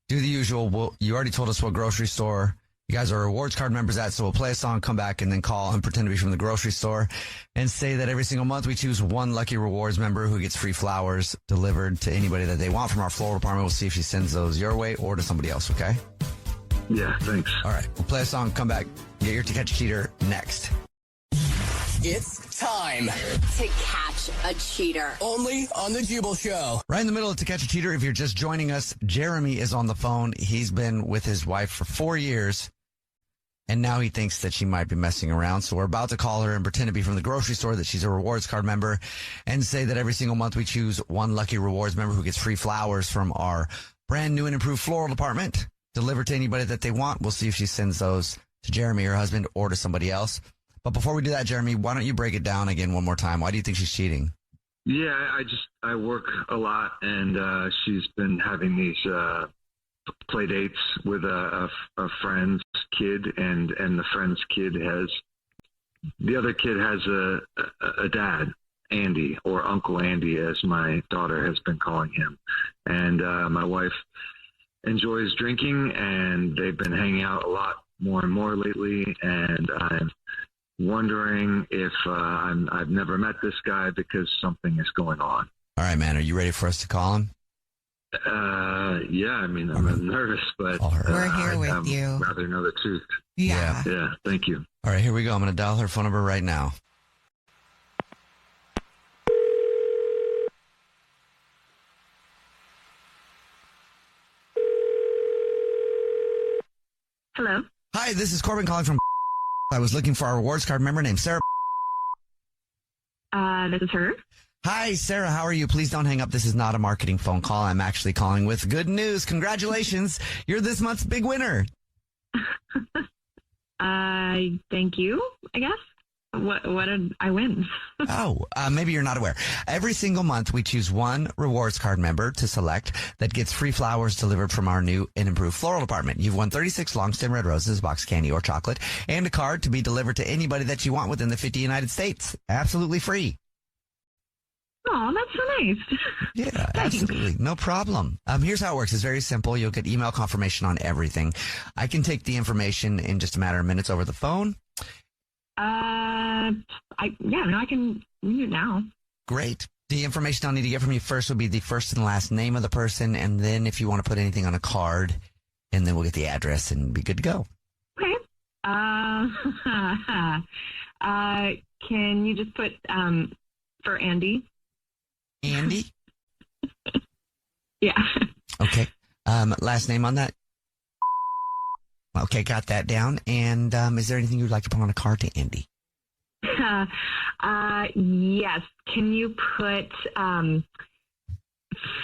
do the usual. You already told us what grocery store you guys are rewards card members at, so we'll play a song, come back, and then call and pretend to be from the grocery store and say that every single month we choose one lucky rewards member who gets free flowers delivered to anybody that they want from our floral department. We'll see if she sends those your way or to somebody else, okay? Yeah, thanks. All right, we'll play a song, come back, get your To Catch a Cheater next. It's time to catch a cheater. only on the Jubal Show. Right in the middle of To Catch a Cheater, if you're just joining us, Jeremy is on the phone. He's been with his wife for 4 years, and now he thinks that she might be messing around. So we're about to call her and pretend to be from the grocery store, that she's a rewards card member, and say that every single month we choose one lucky rewards member who gets free flowers from our brand new and improved floral department, delivered to anybody that they want. We'll see if she sends those to Jeremy, her husband, or to somebody else. But before we do that, Jeremy, why don't you break it down again one more time? Why do you think she's cheating? Yeah, I work a lot, and she's been having these play dates with a friend's kid, and the friend's kid the other kid has a dad, Andy, or Uncle Andy, as my daughter has been calling him. And my wife enjoys drinking, and they've been hanging out a lot more and more lately, and I'm wondering if I've never met this guy because something is going on. All right, man. Are you ready for us to call him? Yeah, I mean, I'm nervous, but we're here with I'd you. rather know the truth. Yeah. Yeah, thank you. All right, here we go. I'm going to dial her phone number right now. Hello. Hi, this is Corbin calling from. I was looking for our rewards card member named Sarah. This is her. Hi, Sarah. How are you? Please don't hang up. This is not a marketing phone call. I'm actually calling with good news. Congratulations. You're this month's big winner. Thank you, I guess. What did I win? Maybe you're not aware. Every single month, we choose one rewards card member to select that gets free flowers delivered from our new and improved floral department. You've won 36 long stem red roses, box candy, or chocolate, and a card to be delivered to anybody that you want within the 50 United States. Absolutely free. Oh, that's so nice. Yeah, absolutely. No problem. Here's how it works. It's very simple. You'll get email confirmation on everything. I can take the information in just a matter of minutes over the phone. I can read it now. Great. The information I'll need to get from you first will be the first and last name of the person, and then if you want to put anything on a card, and then we'll get the address and be good to go. Okay. Can you just put for Andy? Andy? Yeah. Okay. Last name on that? Okay, got that down. And is there anything you'd like to put on a card to Andy? Yes. Can you put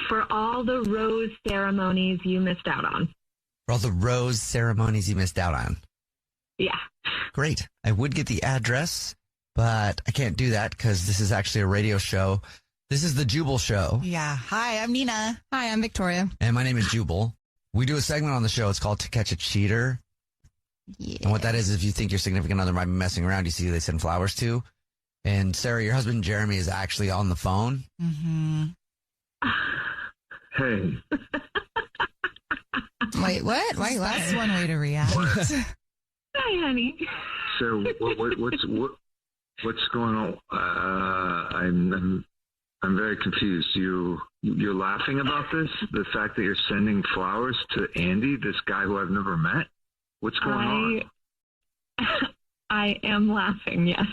for all the rose ceremonies you missed out on? For all the rose ceremonies you missed out on? Yeah. Great. I would get the address, but I can't do that because this is actually a radio show. This is the Jubal Show. Yeah. Hi, I'm Nina. Hi, I'm Victoria. And my name is Jubal. We do a segment on the show. It's called To Catch a Cheater. Yeah. And what that is, if you think your significant other might be messing around, you see who they send flowers to. And Sarah, your husband Jeremy is actually on the phone. Mm-hmm. Hey. Wait, what? Why are you That's laughing? one way to react. Hi, honey. So what's going on? I'm very confused. You're laughing about this? The fact that you're sending flowers to Andy, this guy who I've never met? What's going on? I am laughing, yes.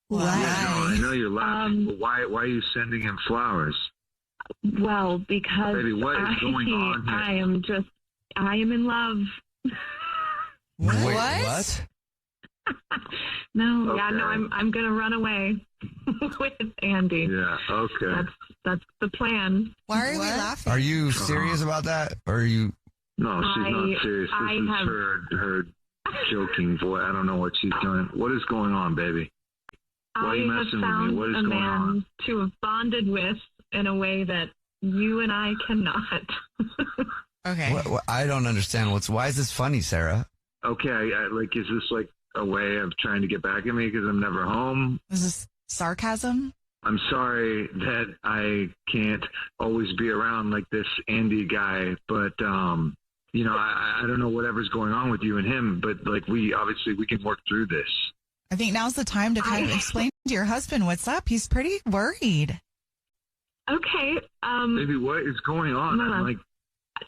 Why? I know you're laughing, but why are you sending him flowers? Well, because Baby, what is going on here? I am in love. Wait, what? No, Okay. yeah, no, I'm gonna run away with Andy. Yeah, okay. That's the plan. Why are we laughing? Are you serious about that? Or are you? No, she's not serious. This is her joking voice. I don't know what she's doing. What is going on, baby? Why are you I have messing with found me? What is a going man on? to have bonded with in a way that you and I cannot. Okay. I don't understand. Why is this funny, Sarah? Okay, is this like a way of trying to get back at me because I'm never home? Is this sarcasm? I'm sorry that I can't always be around like this Andy guy, but I don't know whatever's going on with you and him, but like we can work through this. I think now's the time to kind of explain to your husband what's up. He's pretty worried. Okay. Baby, what is going on? I'm like,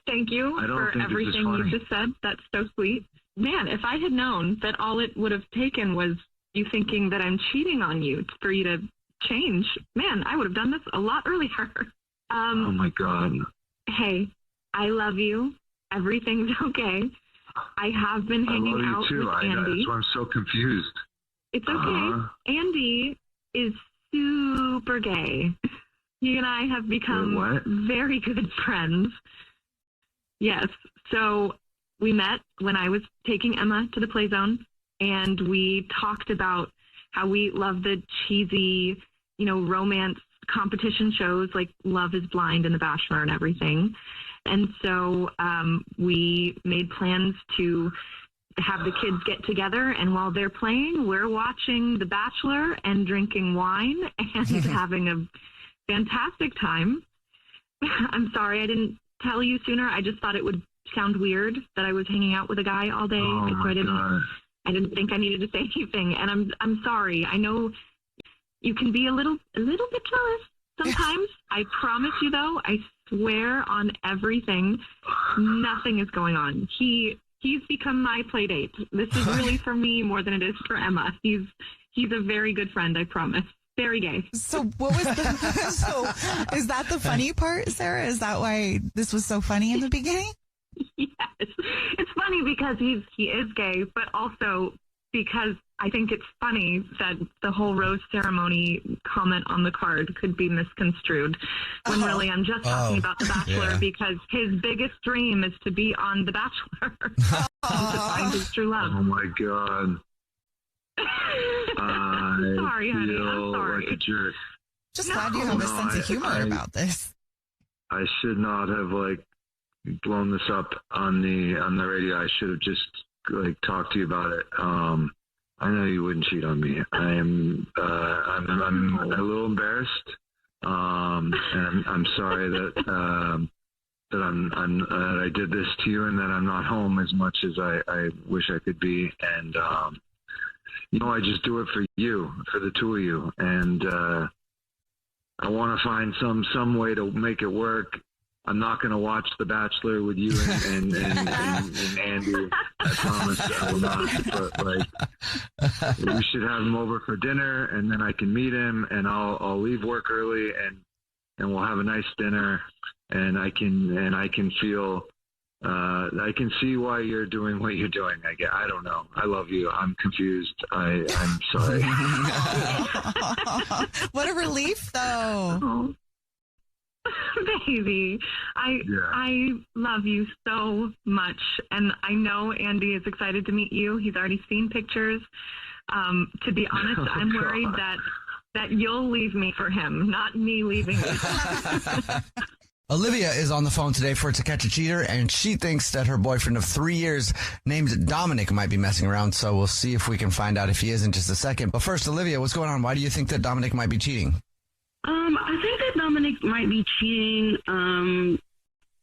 thank you for everything you just said. That's so sweet. Man, if I had known that all it would have taken was you thinking that I'm cheating on you for you to change, man, I would have done this a lot earlier. Oh my God. Hey, I love you. Everything's okay. I have been hanging out with Andy. That's why I'm so confused. It's okay. Andy is super gay. He and I have become very good friends. Yes. So we met when I was taking Emma to the play zone, and we talked about how we love the cheesy, romance competition shows like Love is Blind and The Bachelor and everything. And so we made plans to have the kids get together, and while they're playing, we're watching The Bachelor and drinking wine and having a fantastic time. I'm sorry I didn't tell you sooner. I just thought it would sound weird that I was hanging out with a guy all day. I didn't think I needed to say anything, and I'm sorry. I know you can be a little bit jealous sometimes. I promise you, though, I swear on everything, nothing is going on. He's become my play date. This is really for me more than it is for Emma. He's a very good friend, I promise. Very gay. So what was so is that the funny part, Sarah? Is that why this was so funny in the beginning? Yes. It's funny because he is gay, but also because I think it's funny that the whole rose ceremony comment on the card could be misconstrued when really I'm just talking about The Bachelor because his biggest dream is to be on The Bachelor and to find his true love. Oh my God. I'm sorry, honey. I'm sorry. Like a jerk. Just glad you have a sense of humor about this. I should not have blown this up on the radio. I should have just talked to you about it. I know you wouldn't cheat on me. I'm a little embarrassed, and I'm sorry that I did this to you, and that I'm not home as much as I wish I could be. And I just do it for you, for the two of you, and I want to find some way to make it work. I'm not going to watch The Bachelor with you and Andy. I promise I will not. But we should have him over for dinner, and then I can meet him, and I'll leave work early, and we'll have a nice dinner, and I can feel. I can see why you're doing what you're doing. I don't know. I love you. I'm confused. I'm sorry. What a relief, though. Oh. Baby, I love you so much, and I know Andy is excited to meet you. He's already seen pictures. To be honest, I'm worried that you'll leave me for him, not me leaving you. Olivia is on the phone today for To Catch a Cheater, and she thinks that her boyfriend of 3 years named Dominic might be messing around, so we'll see if we can find out if he is in just a second. But first, Olivia, what's going on? Why do you think that Dominic might be cheating? I think that Dominic might be cheating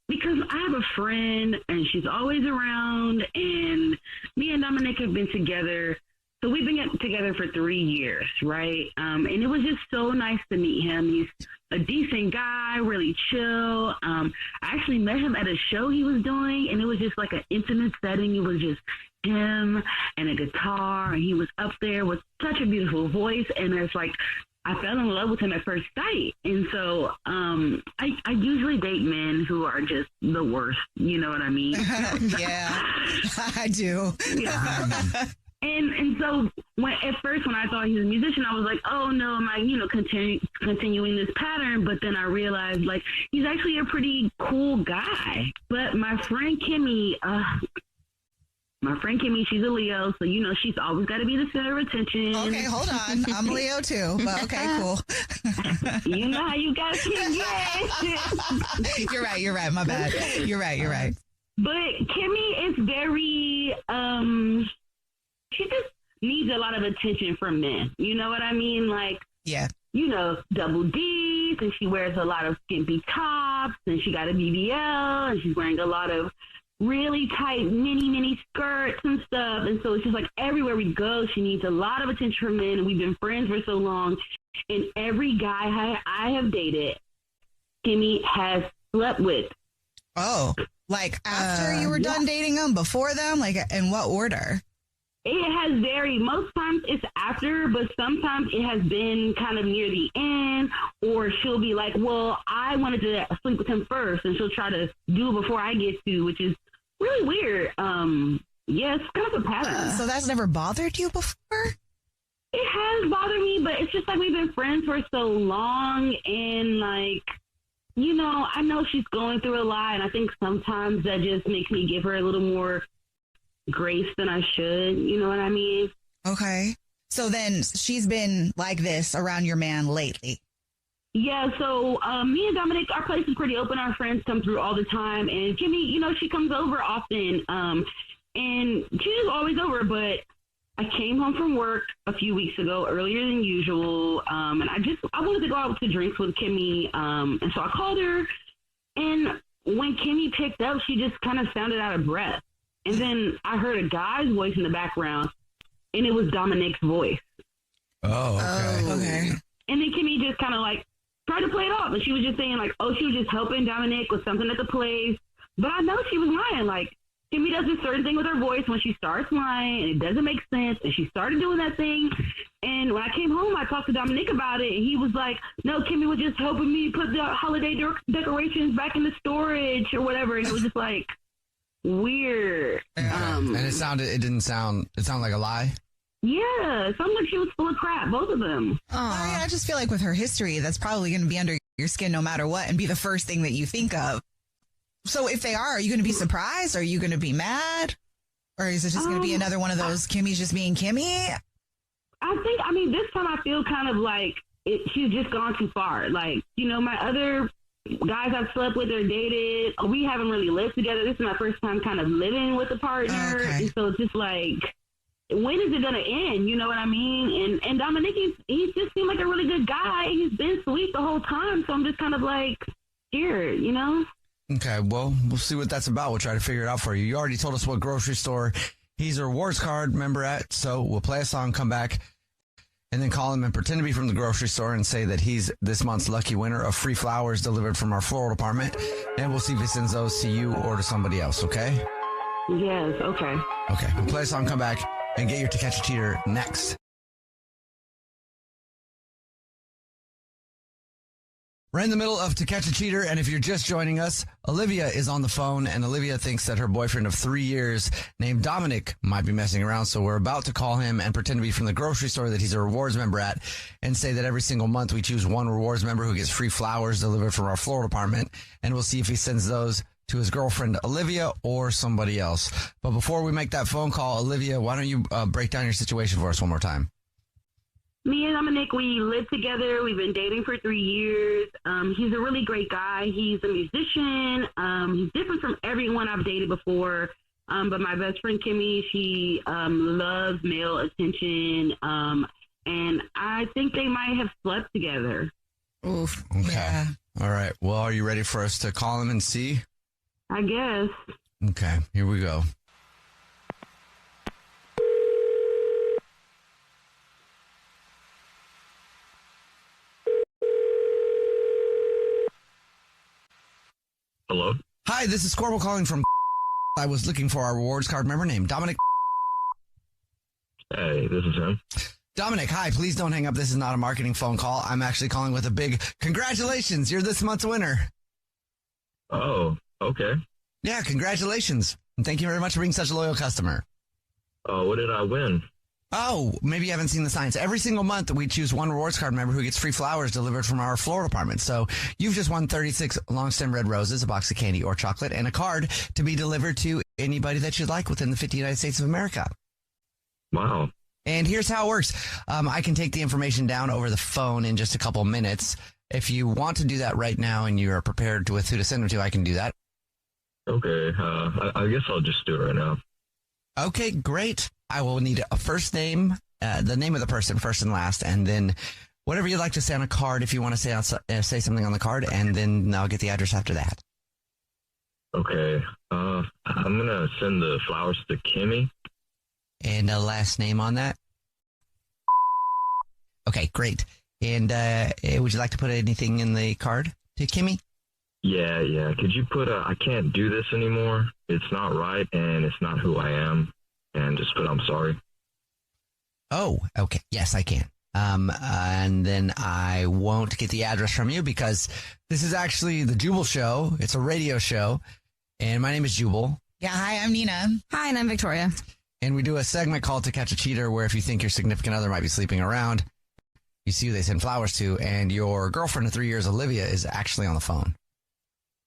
because I have a friend, and she's always around, and me and Dominic have been together. So we've been together for 3 years, right? And it was just so nice to meet him. He's a decent guy, really chill. I actually met him at a show he was doing, and it was just like an intimate setting. It was just him and a guitar, and he was up there with such a beautiful voice, and it's like I fell in love with him at first sight. And so I usually date men who are just the worst, you know what I mean? Yeah, I do. Yeah. And so at first when I thought he was a musician, I was like, oh no, am I, continuing this pattern? But then I realized he's actually a pretty cool guy. But my friend Kimmy, My friend Kimmy, she's a Leo, so she's always got to be the center of attention. Okay, hold on. I'm Leo too, but okay, cool. You know how you guys can get. You're right. My bad. You're right. But Kimmy is very, she just needs a lot of attention from men. You know what I mean? Like, yeah. Double D's, and she wears a lot of skimpy tops, and she got a BBL, and she's wearing a lot of really tight mini skirts and stuff. And so it's just like everywhere we go, she needs a lot of attention from men, and we've been friends for so long. And every guy I have dated, Kimmy has slept with. Oh, like after you were done dating them, before them? Like, in what order? It has varied. Most times it's after, but sometimes it has been kind of near the end, or she'll be like, well, I wanted to sleep with him first, and she'll try to do it before I get to, which is really weird. Yeah, it's kind of a pattern. So that's never bothered you before? It has bothered me, but it's just like we've been friends for so long, and like, I know she's going through a lot, and I think sometimes that just makes me give her a little more grace than I should. You know what I mean? Okay. So then she's been like this around your man lately. Yeah, so me and Dominic, our place is pretty open. Our friends come through all the time. And Kimmy, she comes over often. And she's always over, but I came home from work a few weeks ago, earlier than usual. And I wanted to go out to drinks with Kimmy. And so I called her. And when Kimmy picked up, she just kind of sounded out of breath. And then I heard a guy's voice in the background, and it was Dominic's voice. Oh, okay. And then Kimmy just kind of like tried to play it off, and she was just saying like, oh, she was just helping Dominic with something at the place. But I know she was lying. Like, Kimmy does this certain thing with her voice when she starts lying, and it doesn't make sense. And she started doing that thing. And when I came home, I talked to Dominic about it, and he was like, no, Kimmy was just helping me put the holiday decorations back in the storage or whatever. And it was just like weird. Okay. And it sounded like a lie. Yeah, it sounded like she was full of crap, both of them. I just feel like with her history, that's probably going to be under your skin no matter what and be the first thing that you think of. So if they are you going to be surprised? Are you going to be mad? Or is it just going to be another one of those Kimmy's just being Kimmy? This time I feel kind of like she's just gone too far. Like, my other guys I've slept with or dated, we haven't really lived together. This is my first time kind of living with a partner. Okay. And so it's just like, when is it going to end? You know what I mean? And Dominic, he just seemed like a really good guy. He's been sweet the whole time. So I'm just kind of like scared, Okay, well, we'll see what that's about. We'll try to figure it out for you. You already told us what grocery store he's a rewards card member at. So we'll play a song, come back, and then call him and pretend to be from the grocery store and say that he's this month's lucky winner of free flowers delivered from our floral department. And we'll see if he sends those to you or to somebody else, okay? Yes, okay. Okay, we'll play a song, come back, and get your To Catch a Cheater next. We're in the middle of To Catch a Cheater, and if you're just joining us, Olivia is on the phone, and Olivia thinks that her boyfriend of 3 years named Dominic might be messing around, so we're about to call him and pretend to be from the grocery store that he's a rewards member at and say that every single month we choose one rewards member who gets free flowers delivered from our floral department, and we'll see if he sends those to his girlfriend, Olivia, or somebody else. But before we make that phone call, Olivia, why don't you break down your situation for us one more time? Me and Dominic, we live together. We've been dating for 3 years. He's a really great guy. He's a musician. He's different from everyone I've dated before. But my best friend, Kimmy, she loves male attention. And I think they might have slept together. Oof. Okay. Yeah. All right. Well, are you ready for us to call him and see? I guess. Okay. Here we go. Hello? Hi, this is Corbel calling from I was looking for our rewards card member named Dominic. Hey, this is him. Dominic, hi, please don't hang up. This is not a marketing phone call. I'm actually calling with a big congratulations. You're this month's winner. Oh, okay. Yeah, congratulations. And thank you very much for being such a loyal customer. Oh, what did I win? Oh, maybe you haven't seen the signs. Every single month, we choose one rewards card member who gets free flowers delivered from our floral department. So you've just won 36 long stem red roses, a box of candy or chocolate, and a card to be delivered to anybody that you'd like within the 50 United States of America. Wow. And here's how it works. I can take the information down over the phone in just a couple minutes. If you want to do that right now and you are prepared with who to send them to, I can do that. Okay. I guess I'll just do it right now. Okay, great. I will need a first name, the name of the person, first and last, and then whatever you'd like to say on a card if you want to say something on the card, and then I'll get the address after that. Okay. I'm going to send the flowers to Kimmy. And a last name on that? Okay, great. And would you like to put anything in the card to Kimmy? Yeah. Could you put I can't do this anymore. It's not right, and it's not who I am. And just put I'm sorry. Oh, okay. Yes, I can. And then I won't get the address from you because this is actually the Jubal Show. It's a radio show. And my name is Jubal. Yeah, hi, I'm Nina. Hi, and I'm Victoria. And we do a segment called To Catch a Cheater, where if you think your significant other might be sleeping around, you see who they send flowers to, and your girlfriend of 3 years, Olivia, is actually on the phone.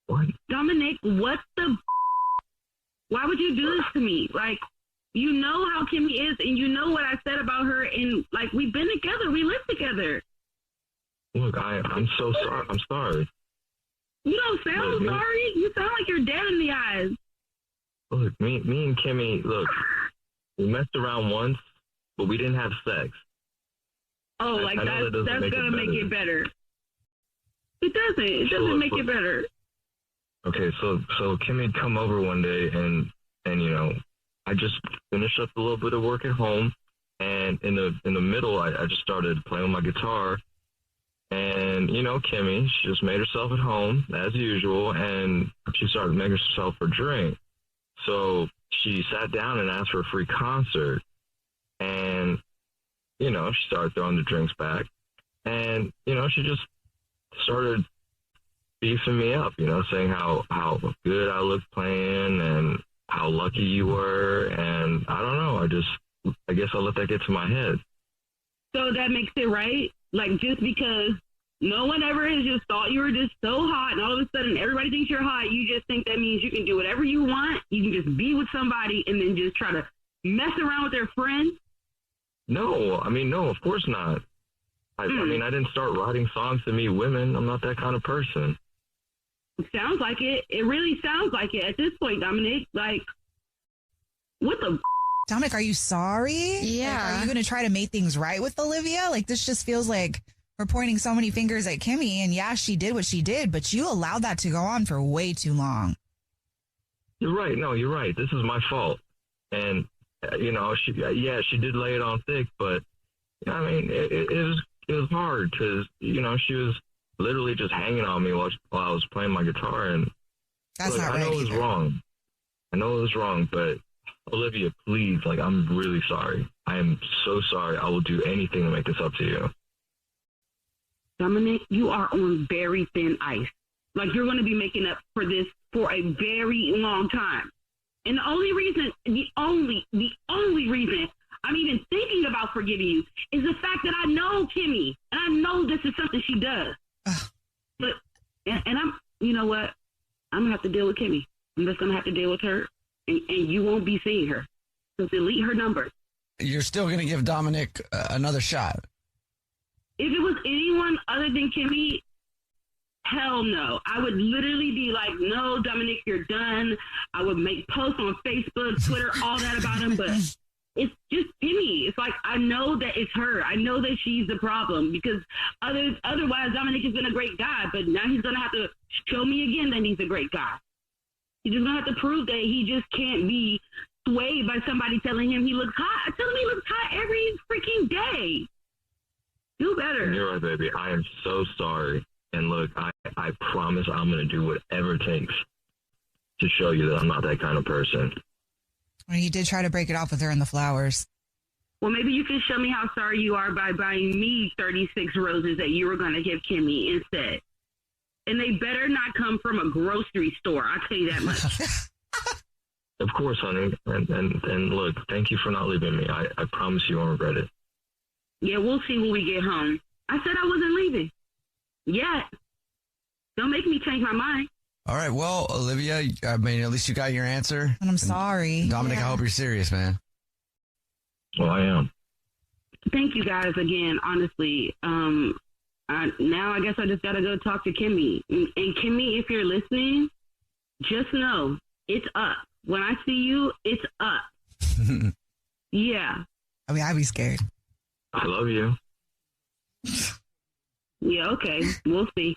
What? Dominic, what the? Why would you do this to me? Like, you know how Kimmy is, and you know what I said about her, and like we've been together, we live together. Look, I'm so sorry. I'm sorry. You don't sound sorry. You sound like you're dead in the eyes. Look, me and Kimmy, look, we messed around once, but we didn't have sex. Oh, like that's gonna make it better. It doesn't. It doesn't make it better. Okay, so Kimmy come over one day and you know, I just finished up a little bit of work at home, and in the middle I just started playing with my guitar, and you know, Kimmy, she just made herself at home as usual, and she started making herself a drink. So she sat down and asked for a free concert, and you know, she started throwing the drinks back, and you know, she just started beefing me up, you know, saying how good I looked playing and how lucky you were, and I don't know, I guess I let that get to my head. So that makes it right? Like, just because no one ever has just thought you were just so hot, and all of a sudden everybody thinks you're hot, you just think that means you can do whatever you want, you can just be with somebody and then just try to mess around with their friends? No, of course not. I mean, I didn't start writing songs to meet women. I'm not that kind of person. It sounds like it. It really sounds like it at this point, Dominic. Like, what the? Dominic, are you sorry? Yeah. Like, are you going to try to make things right with Olivia? Like, this just feels like we're pointing so many fingers at Kimmy, and yeah, she did what she did, but you allowed that to go on for way too long. You're right. No, you're right. This is my fault. And, you know, she did lay it on thick, but, I mean, it was hard because, you know, she was literally just hanging on me while I was playing my guitar. And that's not right. I know it was wrong. I know it was wrong, but Olivia, please, like, I'm really sorry. I am so sorry. I will do anything to make this up to you. Dominic, you are on very thin ice. Like, you're going to be making up for this for a very long time. And the only reason I'm even thinking about forgiving you is the fact that I know Kimmy, and I know this is something she does. But, and you know what? I'm going to have to deal with Kimmy. I'm just going to have to deal with her, and you won't be seeing her. So delete her number. You're still going to give Dominic another shot? If it was anyone other than Kimmy, hell no. I would literally be like, no, Dominic, you're done. I would make posts on Facebook, Twitter, all that about him, but it's just Kimmy. It's like, I know that it's her. I know that she's the problem, because otherwise Dominic has been a great guy, but now he's going to have to show me again that he's a great guy. He's just going to have to prove that he just can't be swayed by somebody telling him he looks hot. I tell him he looks hot every freaking day. Do better. And you're right, baby. I am so sorry. And look, I promise I'm going to do whatever it takes to show you that I'm not that kind of person. Well, you did try to break it off with her in the flowers. Well, maybe you can show me how sorry you are by buying me 36 roses that you were going to give Kimmy instead. And they better not come from a grocery store. I'll tell you that much. Of course, honey. And look, thank you for not leaving me. I promise you won't regret it. Yeah, we'll see when we get home. I said I wasn't leaving. Yet. Don't make me change my mind. All right. Well, Olivia, I mean, at least you got your answer. And I'm sorry. Dominic, I hope you're serious, man. Well, I am. Thank you guys again. Honestly, now I guess I just gotta go talk to Kimmy. And Kimmy, if you're listening, just know it's up. When I see you, it's up. Yeah. I mean, I'd be scared. I love you. Yeah. Okay. We'll see.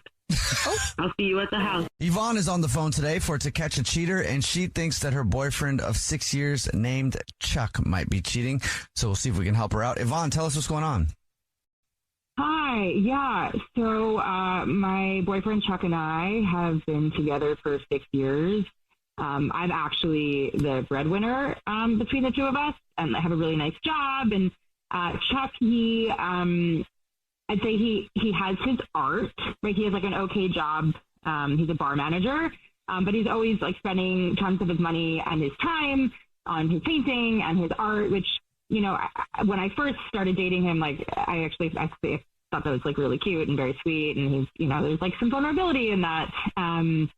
I'll see you at the house. Yvonne is on the phone today for To Catch a Cheater, and she thinks that her boyfriend of 6 years named Chuck might be cheating. So we'll see if we can help her out. Yvonne, tell us what's going on. Hi. Yeah. So my boyfriend Chuck and I have been together for 6 years. I'm actually the breadwinner between the two of us, and I have a really nice job. And Chuck, I'd say he has his art, right? He has like an okay job. He's a bar manager, but he's always like spending tons of his money and his time on his painting and his art, which, you know, when I first started dating him, like I thought that was like really cute and very sweet. And he's, you know, there's like some vulnerability in that. And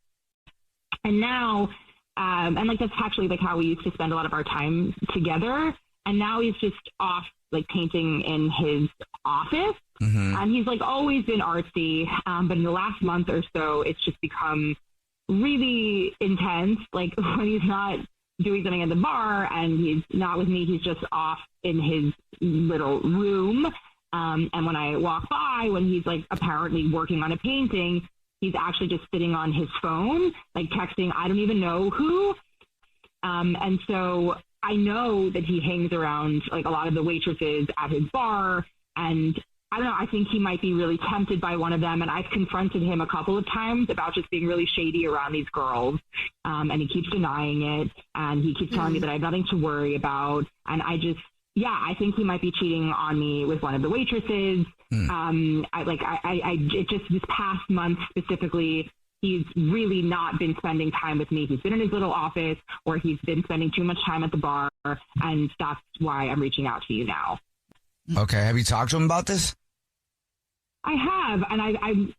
now, and like that's actually like how we used to spend a lot of our time together. And now he's just off like painting in his office. Mm-hmm. And he's like always been artsy. But in the last month or so, it's just become really intense. Like when he's not doing something at the bar and he's not with me, he's just off in his little room. And when I walk by, when he's like apparently working on a painting, he's actually just sitting on his phone, like texting, I don't even know who. And so I know that he hangs around like a lot of the waitresses at his bar, and I don't know, I think he might be really tempted by one of them. And I've confronted him a couple of times about just being really shady around these girls. And he keeps denying it. And he keeps telling me that I have nothing to worry about. And I think he might be cheating on me with one of the waitresses. It just this past month specifically, he's really not been spending time with me. He's been in his little office, or he's been spending too much time at the bar. And that's why I'm reaching out to you now. Okay. Have you talked to him about this? I have. And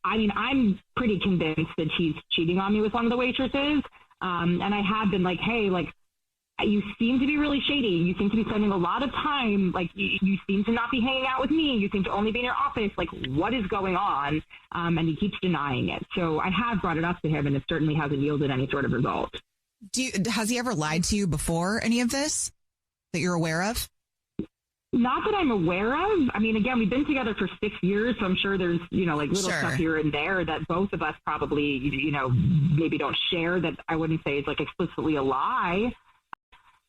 I mean, I'm pretty convinced that he's cheating on me with one of the waitresses. And I have been like, hey, like, you seem to be really shady. You seem to be spending a lot of time. Like, you seem to not be hanging out with me. You seem to only be in your office. Like, what is going on? And he keeps denying it. So I have brought it up to him, and it certainly hasn't yielded any sort of result. Has he ever lied to you before any of this that you're aware of? Not that I'm aware of. I mean, again, we've been together for 6 years, so I'm sure there's, you know, like little stuff here and there that both of us probably, you know, maybe don't share, that I wouldn't say is like explicitly a lie.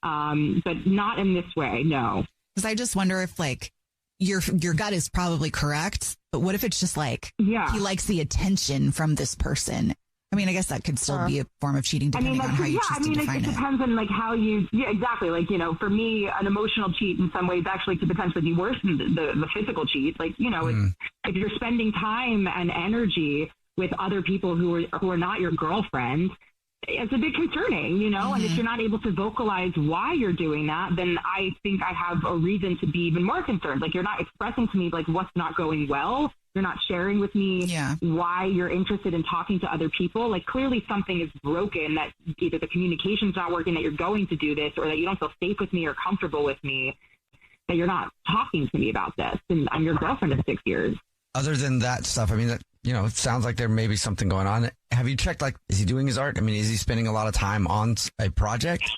But not in this way, no. Because I just wonder if like your gut is probably correct, but what if it's just like he likes the attention from this person? I mean, I guess that could still be a form of cheating depending on how you choose to define it depends on like how you, exactly. Like, you know, for me, an emotional cheat in some ways actually could potentially be worse than the physical cheat. Like, you know, if you're spending time and energy with other people who are not your girlfriend, it's a bit concerning, you know, and if you're not able to vocalize why you're doing that, then I think I have a reason to be even more concerned. Like, you're not expressing to me like what's not going well. You're not sharing with me why you're interested in talking to other people. Like, clearly something is broken, that either the communication's not working, that you're going to do this, or that you don't feel safe with me or comfortable with me, that you're not talking to me about this. And I'm your girlfriend of 6 years. Other than that stuff, I mean, that, you know, it sounds like there may be something going on. Have you checked, like, is he doing his art? I mean, is he spending a lot of time on a project?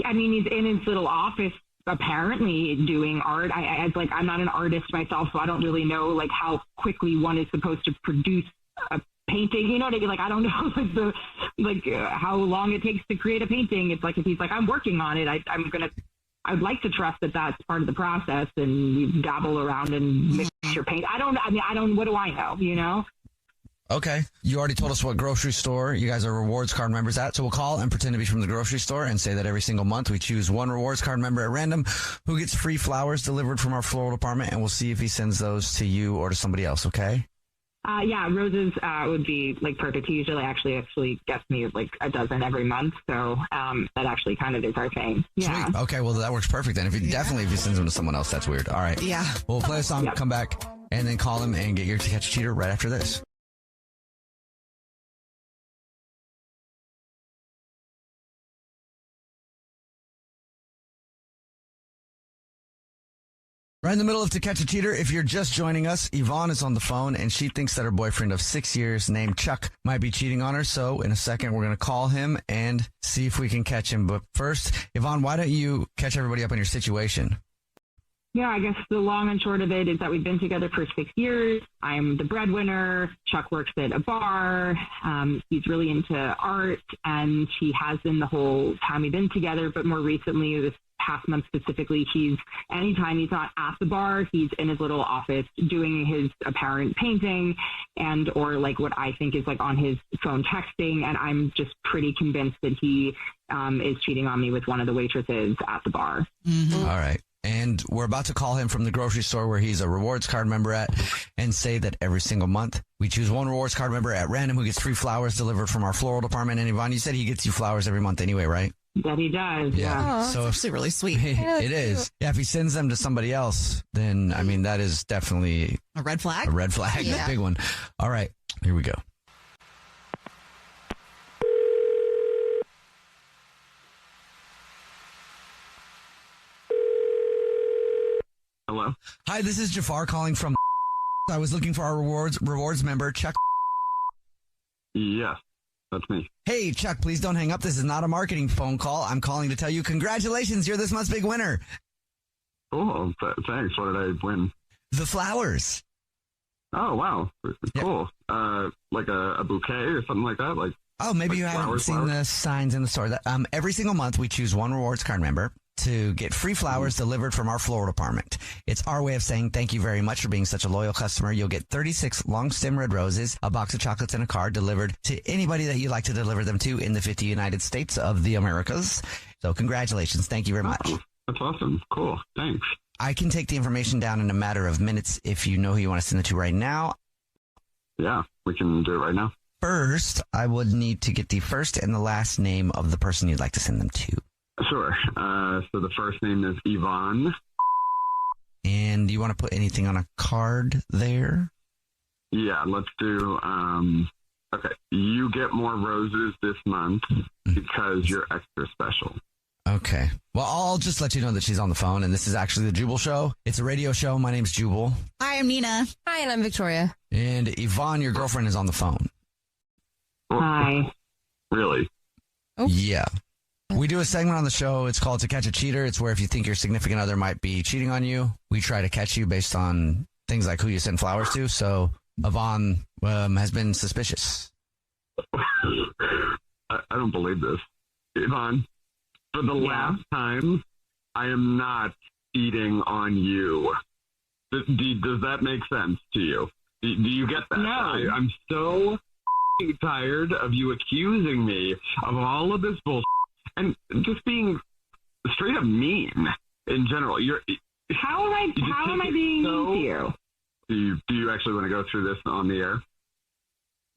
I mean, he's in his little office, apparently doing art. I'm not an artist myself, so I don't really know like how quickly one is supposed to produce a painting. You know what I mean? Like, I don't know how long it takes to create a painting. It's like, if he's like, I'm working on it, I'd like to trust that that's part of the process, and you dabble around and mix your paint. What do I know, you know? Okay. You already told us what grocery store you guys are rewards card members at. So we'll call and pretend to be from the grocery store and say that every single month we choose one rewards card member at random who gets free flowers delivered from our floral department, and we'll see if he sends those to you or to somebody else. Okay. Yeah, roses would be like perfect. He usually actually gets me like a dozen every month, so that actually kind of is our thing. Yeah. Sweet. Okay, well that works perfect then. If he sends them to someone else, that's weird. All right. Yeah. We'll play a song, come back, and then call him and get your To Catch a Cheater right after this. Right in the middle of To Catch a Cheater, if you're just joining us, Yvonne is on the phone and she thinks that her boyfriend of 6 years named Chuck might be cheating on her. So in a second, we're going to call him and see if we can catch him. But first, Yvonne, why don't you catch everybody up on your situation? Yeah, I guess the long and short of it is that we've been together for 6 years. I'm the breadwinner. Chuck works at a bar. He's really into art, and he has been the whole time we've been together. But more recently, this past month specifically, anytime he's not at the bar, he's in his little office doing his apparent painting and or like what I think is like on his phone texting. And I'm just pretty convinced that he is cheating on me with one of the waitresses at the bar. Mm-hmm. All right. And we're about to call him from the grocery store where he's a rewards card member at and say that every single month we choose one rewards card member at random who gets free flowers delivered from our floral department. And Yvonne, you said he gets you flowers every month anyway, right? That he does. Yeah. Oh, so it's really sweet. It is. Yeah. If he sends them to somebody else, then I mean, that is definitely a red flag. A red flag. Yeah. A big one. All right. Here we go. Hello. Hi, this is Jafar calling from. I was looking for our rewards member, Chuck. Yes, that's me. Hey, Chuck, please don't hang up. This is not a marketing phone call. I'm calling to tell you congratulations. You're this month's big winner. Oh, thanks. What did I win? The flowers. Oh, wow. Cool. Like a bouquet or something like that? Maybe you haven't seen the signs in the store. Every single month, we choose one rewards card member to get free flowers delivered from our floral department. It's our way of saying thank you very much for being such a loyal customer. You'll get 36 long stem red roses, a box of chocolates, and a card delivered to anybody that you'd like to deliver them to in the 50 United States of the Americas. So congratulations. Thank you very much. That's awesome. Cool. Thanks. I can take the information down in a matter of minutes if you know who you want to send it to right now. Yeah, we can do it right now. First, I would need to get the first and the last name of the person you'd like to send them to. Sure. So the first name is Yvonne. And do you want to put anything on a card there? Yeah, let's do, okay. You get more roses this month because you're extra special. Okay. Well, I'll just let you know that she's on the phone, and this is actually the Jubal Show. It's a radio show. My name's Jubal. Hi, I'm Nina. Hi, and I'm Victoria. And Yvonne, your girlfriend, is on the phone. Hi. Really? Oh. Yeah. We do a segment on the show. It's called To Catch a Cheater. It's where if you think your significant other might be cheating on you, we try to catch you based on things like who you send flowers to. So Yvonne has been suspicious. I don't believe this. Yvonne, for the last time, I am not cheating on you. Does that make sense to you? Do you get that? No. I'm so tired of you accusing me of all of this bullshit and just being straight up mean in general. How am I being mean to you? Do you actually want to go through this on the air?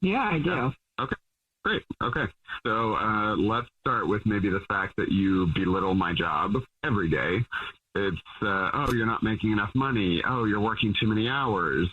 Yeah, I do. Yeah. Okay, great. Okay, so let's start with maybe the fact that you belittle my job every day. It's, oh, you're not making enough money. Oh, you're working too many hours.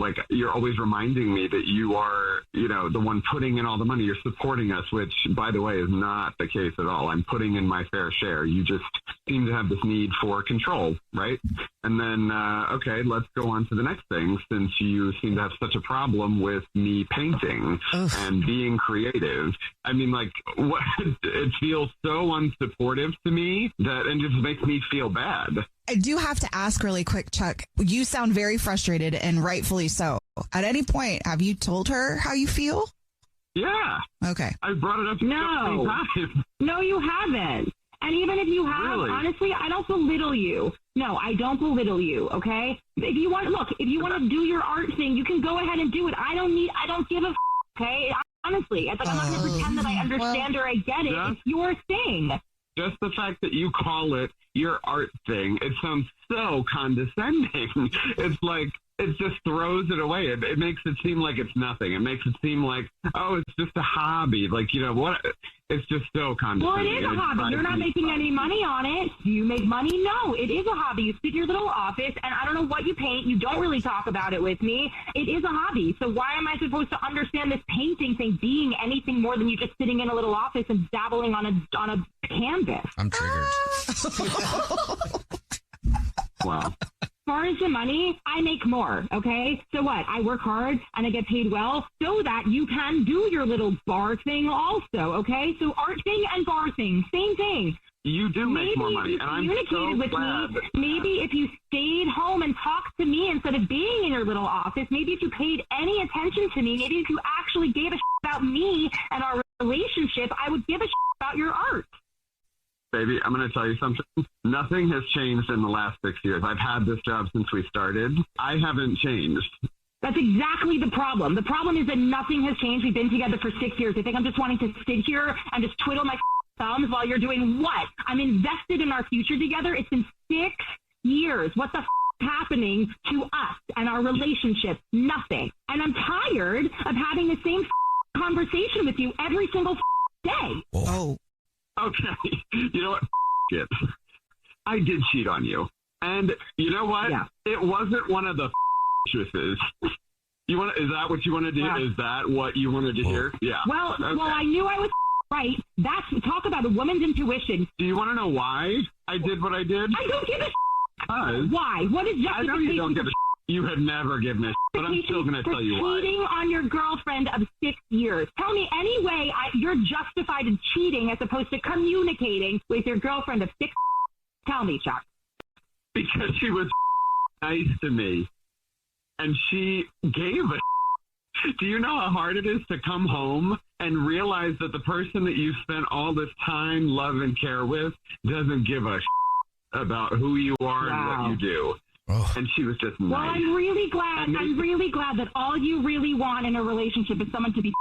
Like you're always reminding me that you are, the one putting in all the money. You're supporting us, which, by the way, is not the case at all. I'm putting in my fair share. You just seem to have this need for control, right? And then, okay, let's go on to the next thing. Since you seem to have such a problem with me painting and being creative, I mean, like, what? It feels so unsupportive to me and just makes me feel bad. I do have to ask really quick, Chuck. You sound very frustrated, and rightfully so. At any point, have you told her how you feel? Yeah. Okay. I brought it up so many times. No, you haven't. And even if you have, honestly, I don't belittle you. No, I don't belittle you, okay? If you want to do your art thing, you can go ahead and do it. I don't give a okay? Honestly, it's like I'm not going to pretend that I understand or I get it. Yeah. It's your thing. Just the fact that you call it your art thing, it sounds so condescending. It's like, it just throws it away. It makes it seem like it's nothing. It makes it seem like, oh, it's just a hobby. Like, what? It's just so condescending. Well, it is a hobby. You're not making any money on it. Do you make money? No, it is a hobby. You sit in your little office, and I don't know what you paint. You don't really talk about it with me. It is a hobby. So why am I supposed to understand this painting thing being anything more than you just sitting in a little office and dabbling on a canvas? I'm triggered. Wow. As far as the money, I make more, okay? So what? I work hard and I get paid well so that you can do your little bar thing also, okay? So art thing and bar thing, same thing. You do make more money, and I'm so with glad. me. Maybe if you stayed home and talked to me instead of being in your little office, maybe if you paid any attention to me, maybe if you actually gave a shit about me and our relationship, I would give a shit about your art. Baby, I'm going to tell you something. Nothing has changed in the last 6 years. I've had this job since we started. I haven't changed. That's exactly the problem. The problem is that nothing has changed. We've been together for 6 years. I think I'm just wanting to sit here and just twiddle my thumbs while you're doing what? I'm invested in our future together. It's been 6 years. What the happening to us and our relationship? Nothing. And I'm tired of having the same conversation with you every single day. Oh. Okay. You know what? It. I did cheat on you. And you know what? Yeah. It wasn't one of the truths. You want? Is that what you want to do? Yeah. Is that what you wanted to hear? Yeah. Well, Okay. well, I knew I was right. That's talk about a woman's intuition. Do you want to know why I did what I did? I don't give a Because why. What is I know you don't give a You had never given a but I'm still going to tell you why. Cheating on your girlfriend of 6 years. Tell me any way you're justified in cheating as opposed to communicating with your girlfriend of 6. Tell me, Chuck. Because she was nice to me. And she gave a Do you know how hard it is to come home and realize that the person that you spent all this time, love, and care with doesn't give a about who you are and what you do? Oh. And she was just nice. Well, I'm really glad. I'm really glad that all you really want in a relationship is someone to be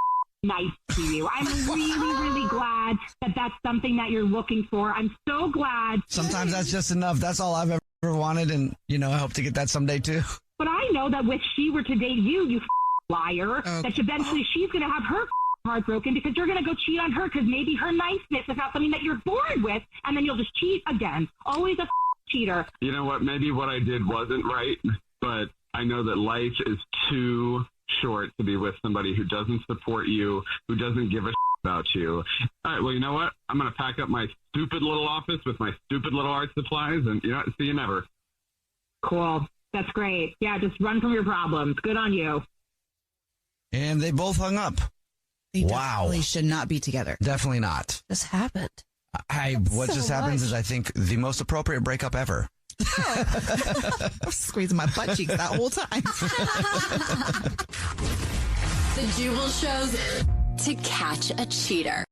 nice to you. I'm really glad that that's something that you're looking for. I'm so glad. Sometimes that's just enough. That's all I've ever wanted, and I hope to get that someday too. But I know that if she were to date you liar, that eventually she's going to have her heart broken because you're going to go cheat on her because maybe her niceness is not something that you're bored with, and then you'll just cheat again. Always a cheater. You know what? Maybe what I did wasn't right, but I know that life is too short to be with somebody who doesn't support you, who doesn't give a about you. All right, well, you know what? I'm going to pack up my stupid little office with my stupid little art supplies, and see you never. Cool. That's great. Yeah, just run from your problems. Good on you. And they both hung up. They definitely should not be together. Definitely not. This happened. What just happens is I think the most appropriate breakup ever. I was squeezing my butt cheeks that whole time. The Jubal Show's To Catch a Cheater.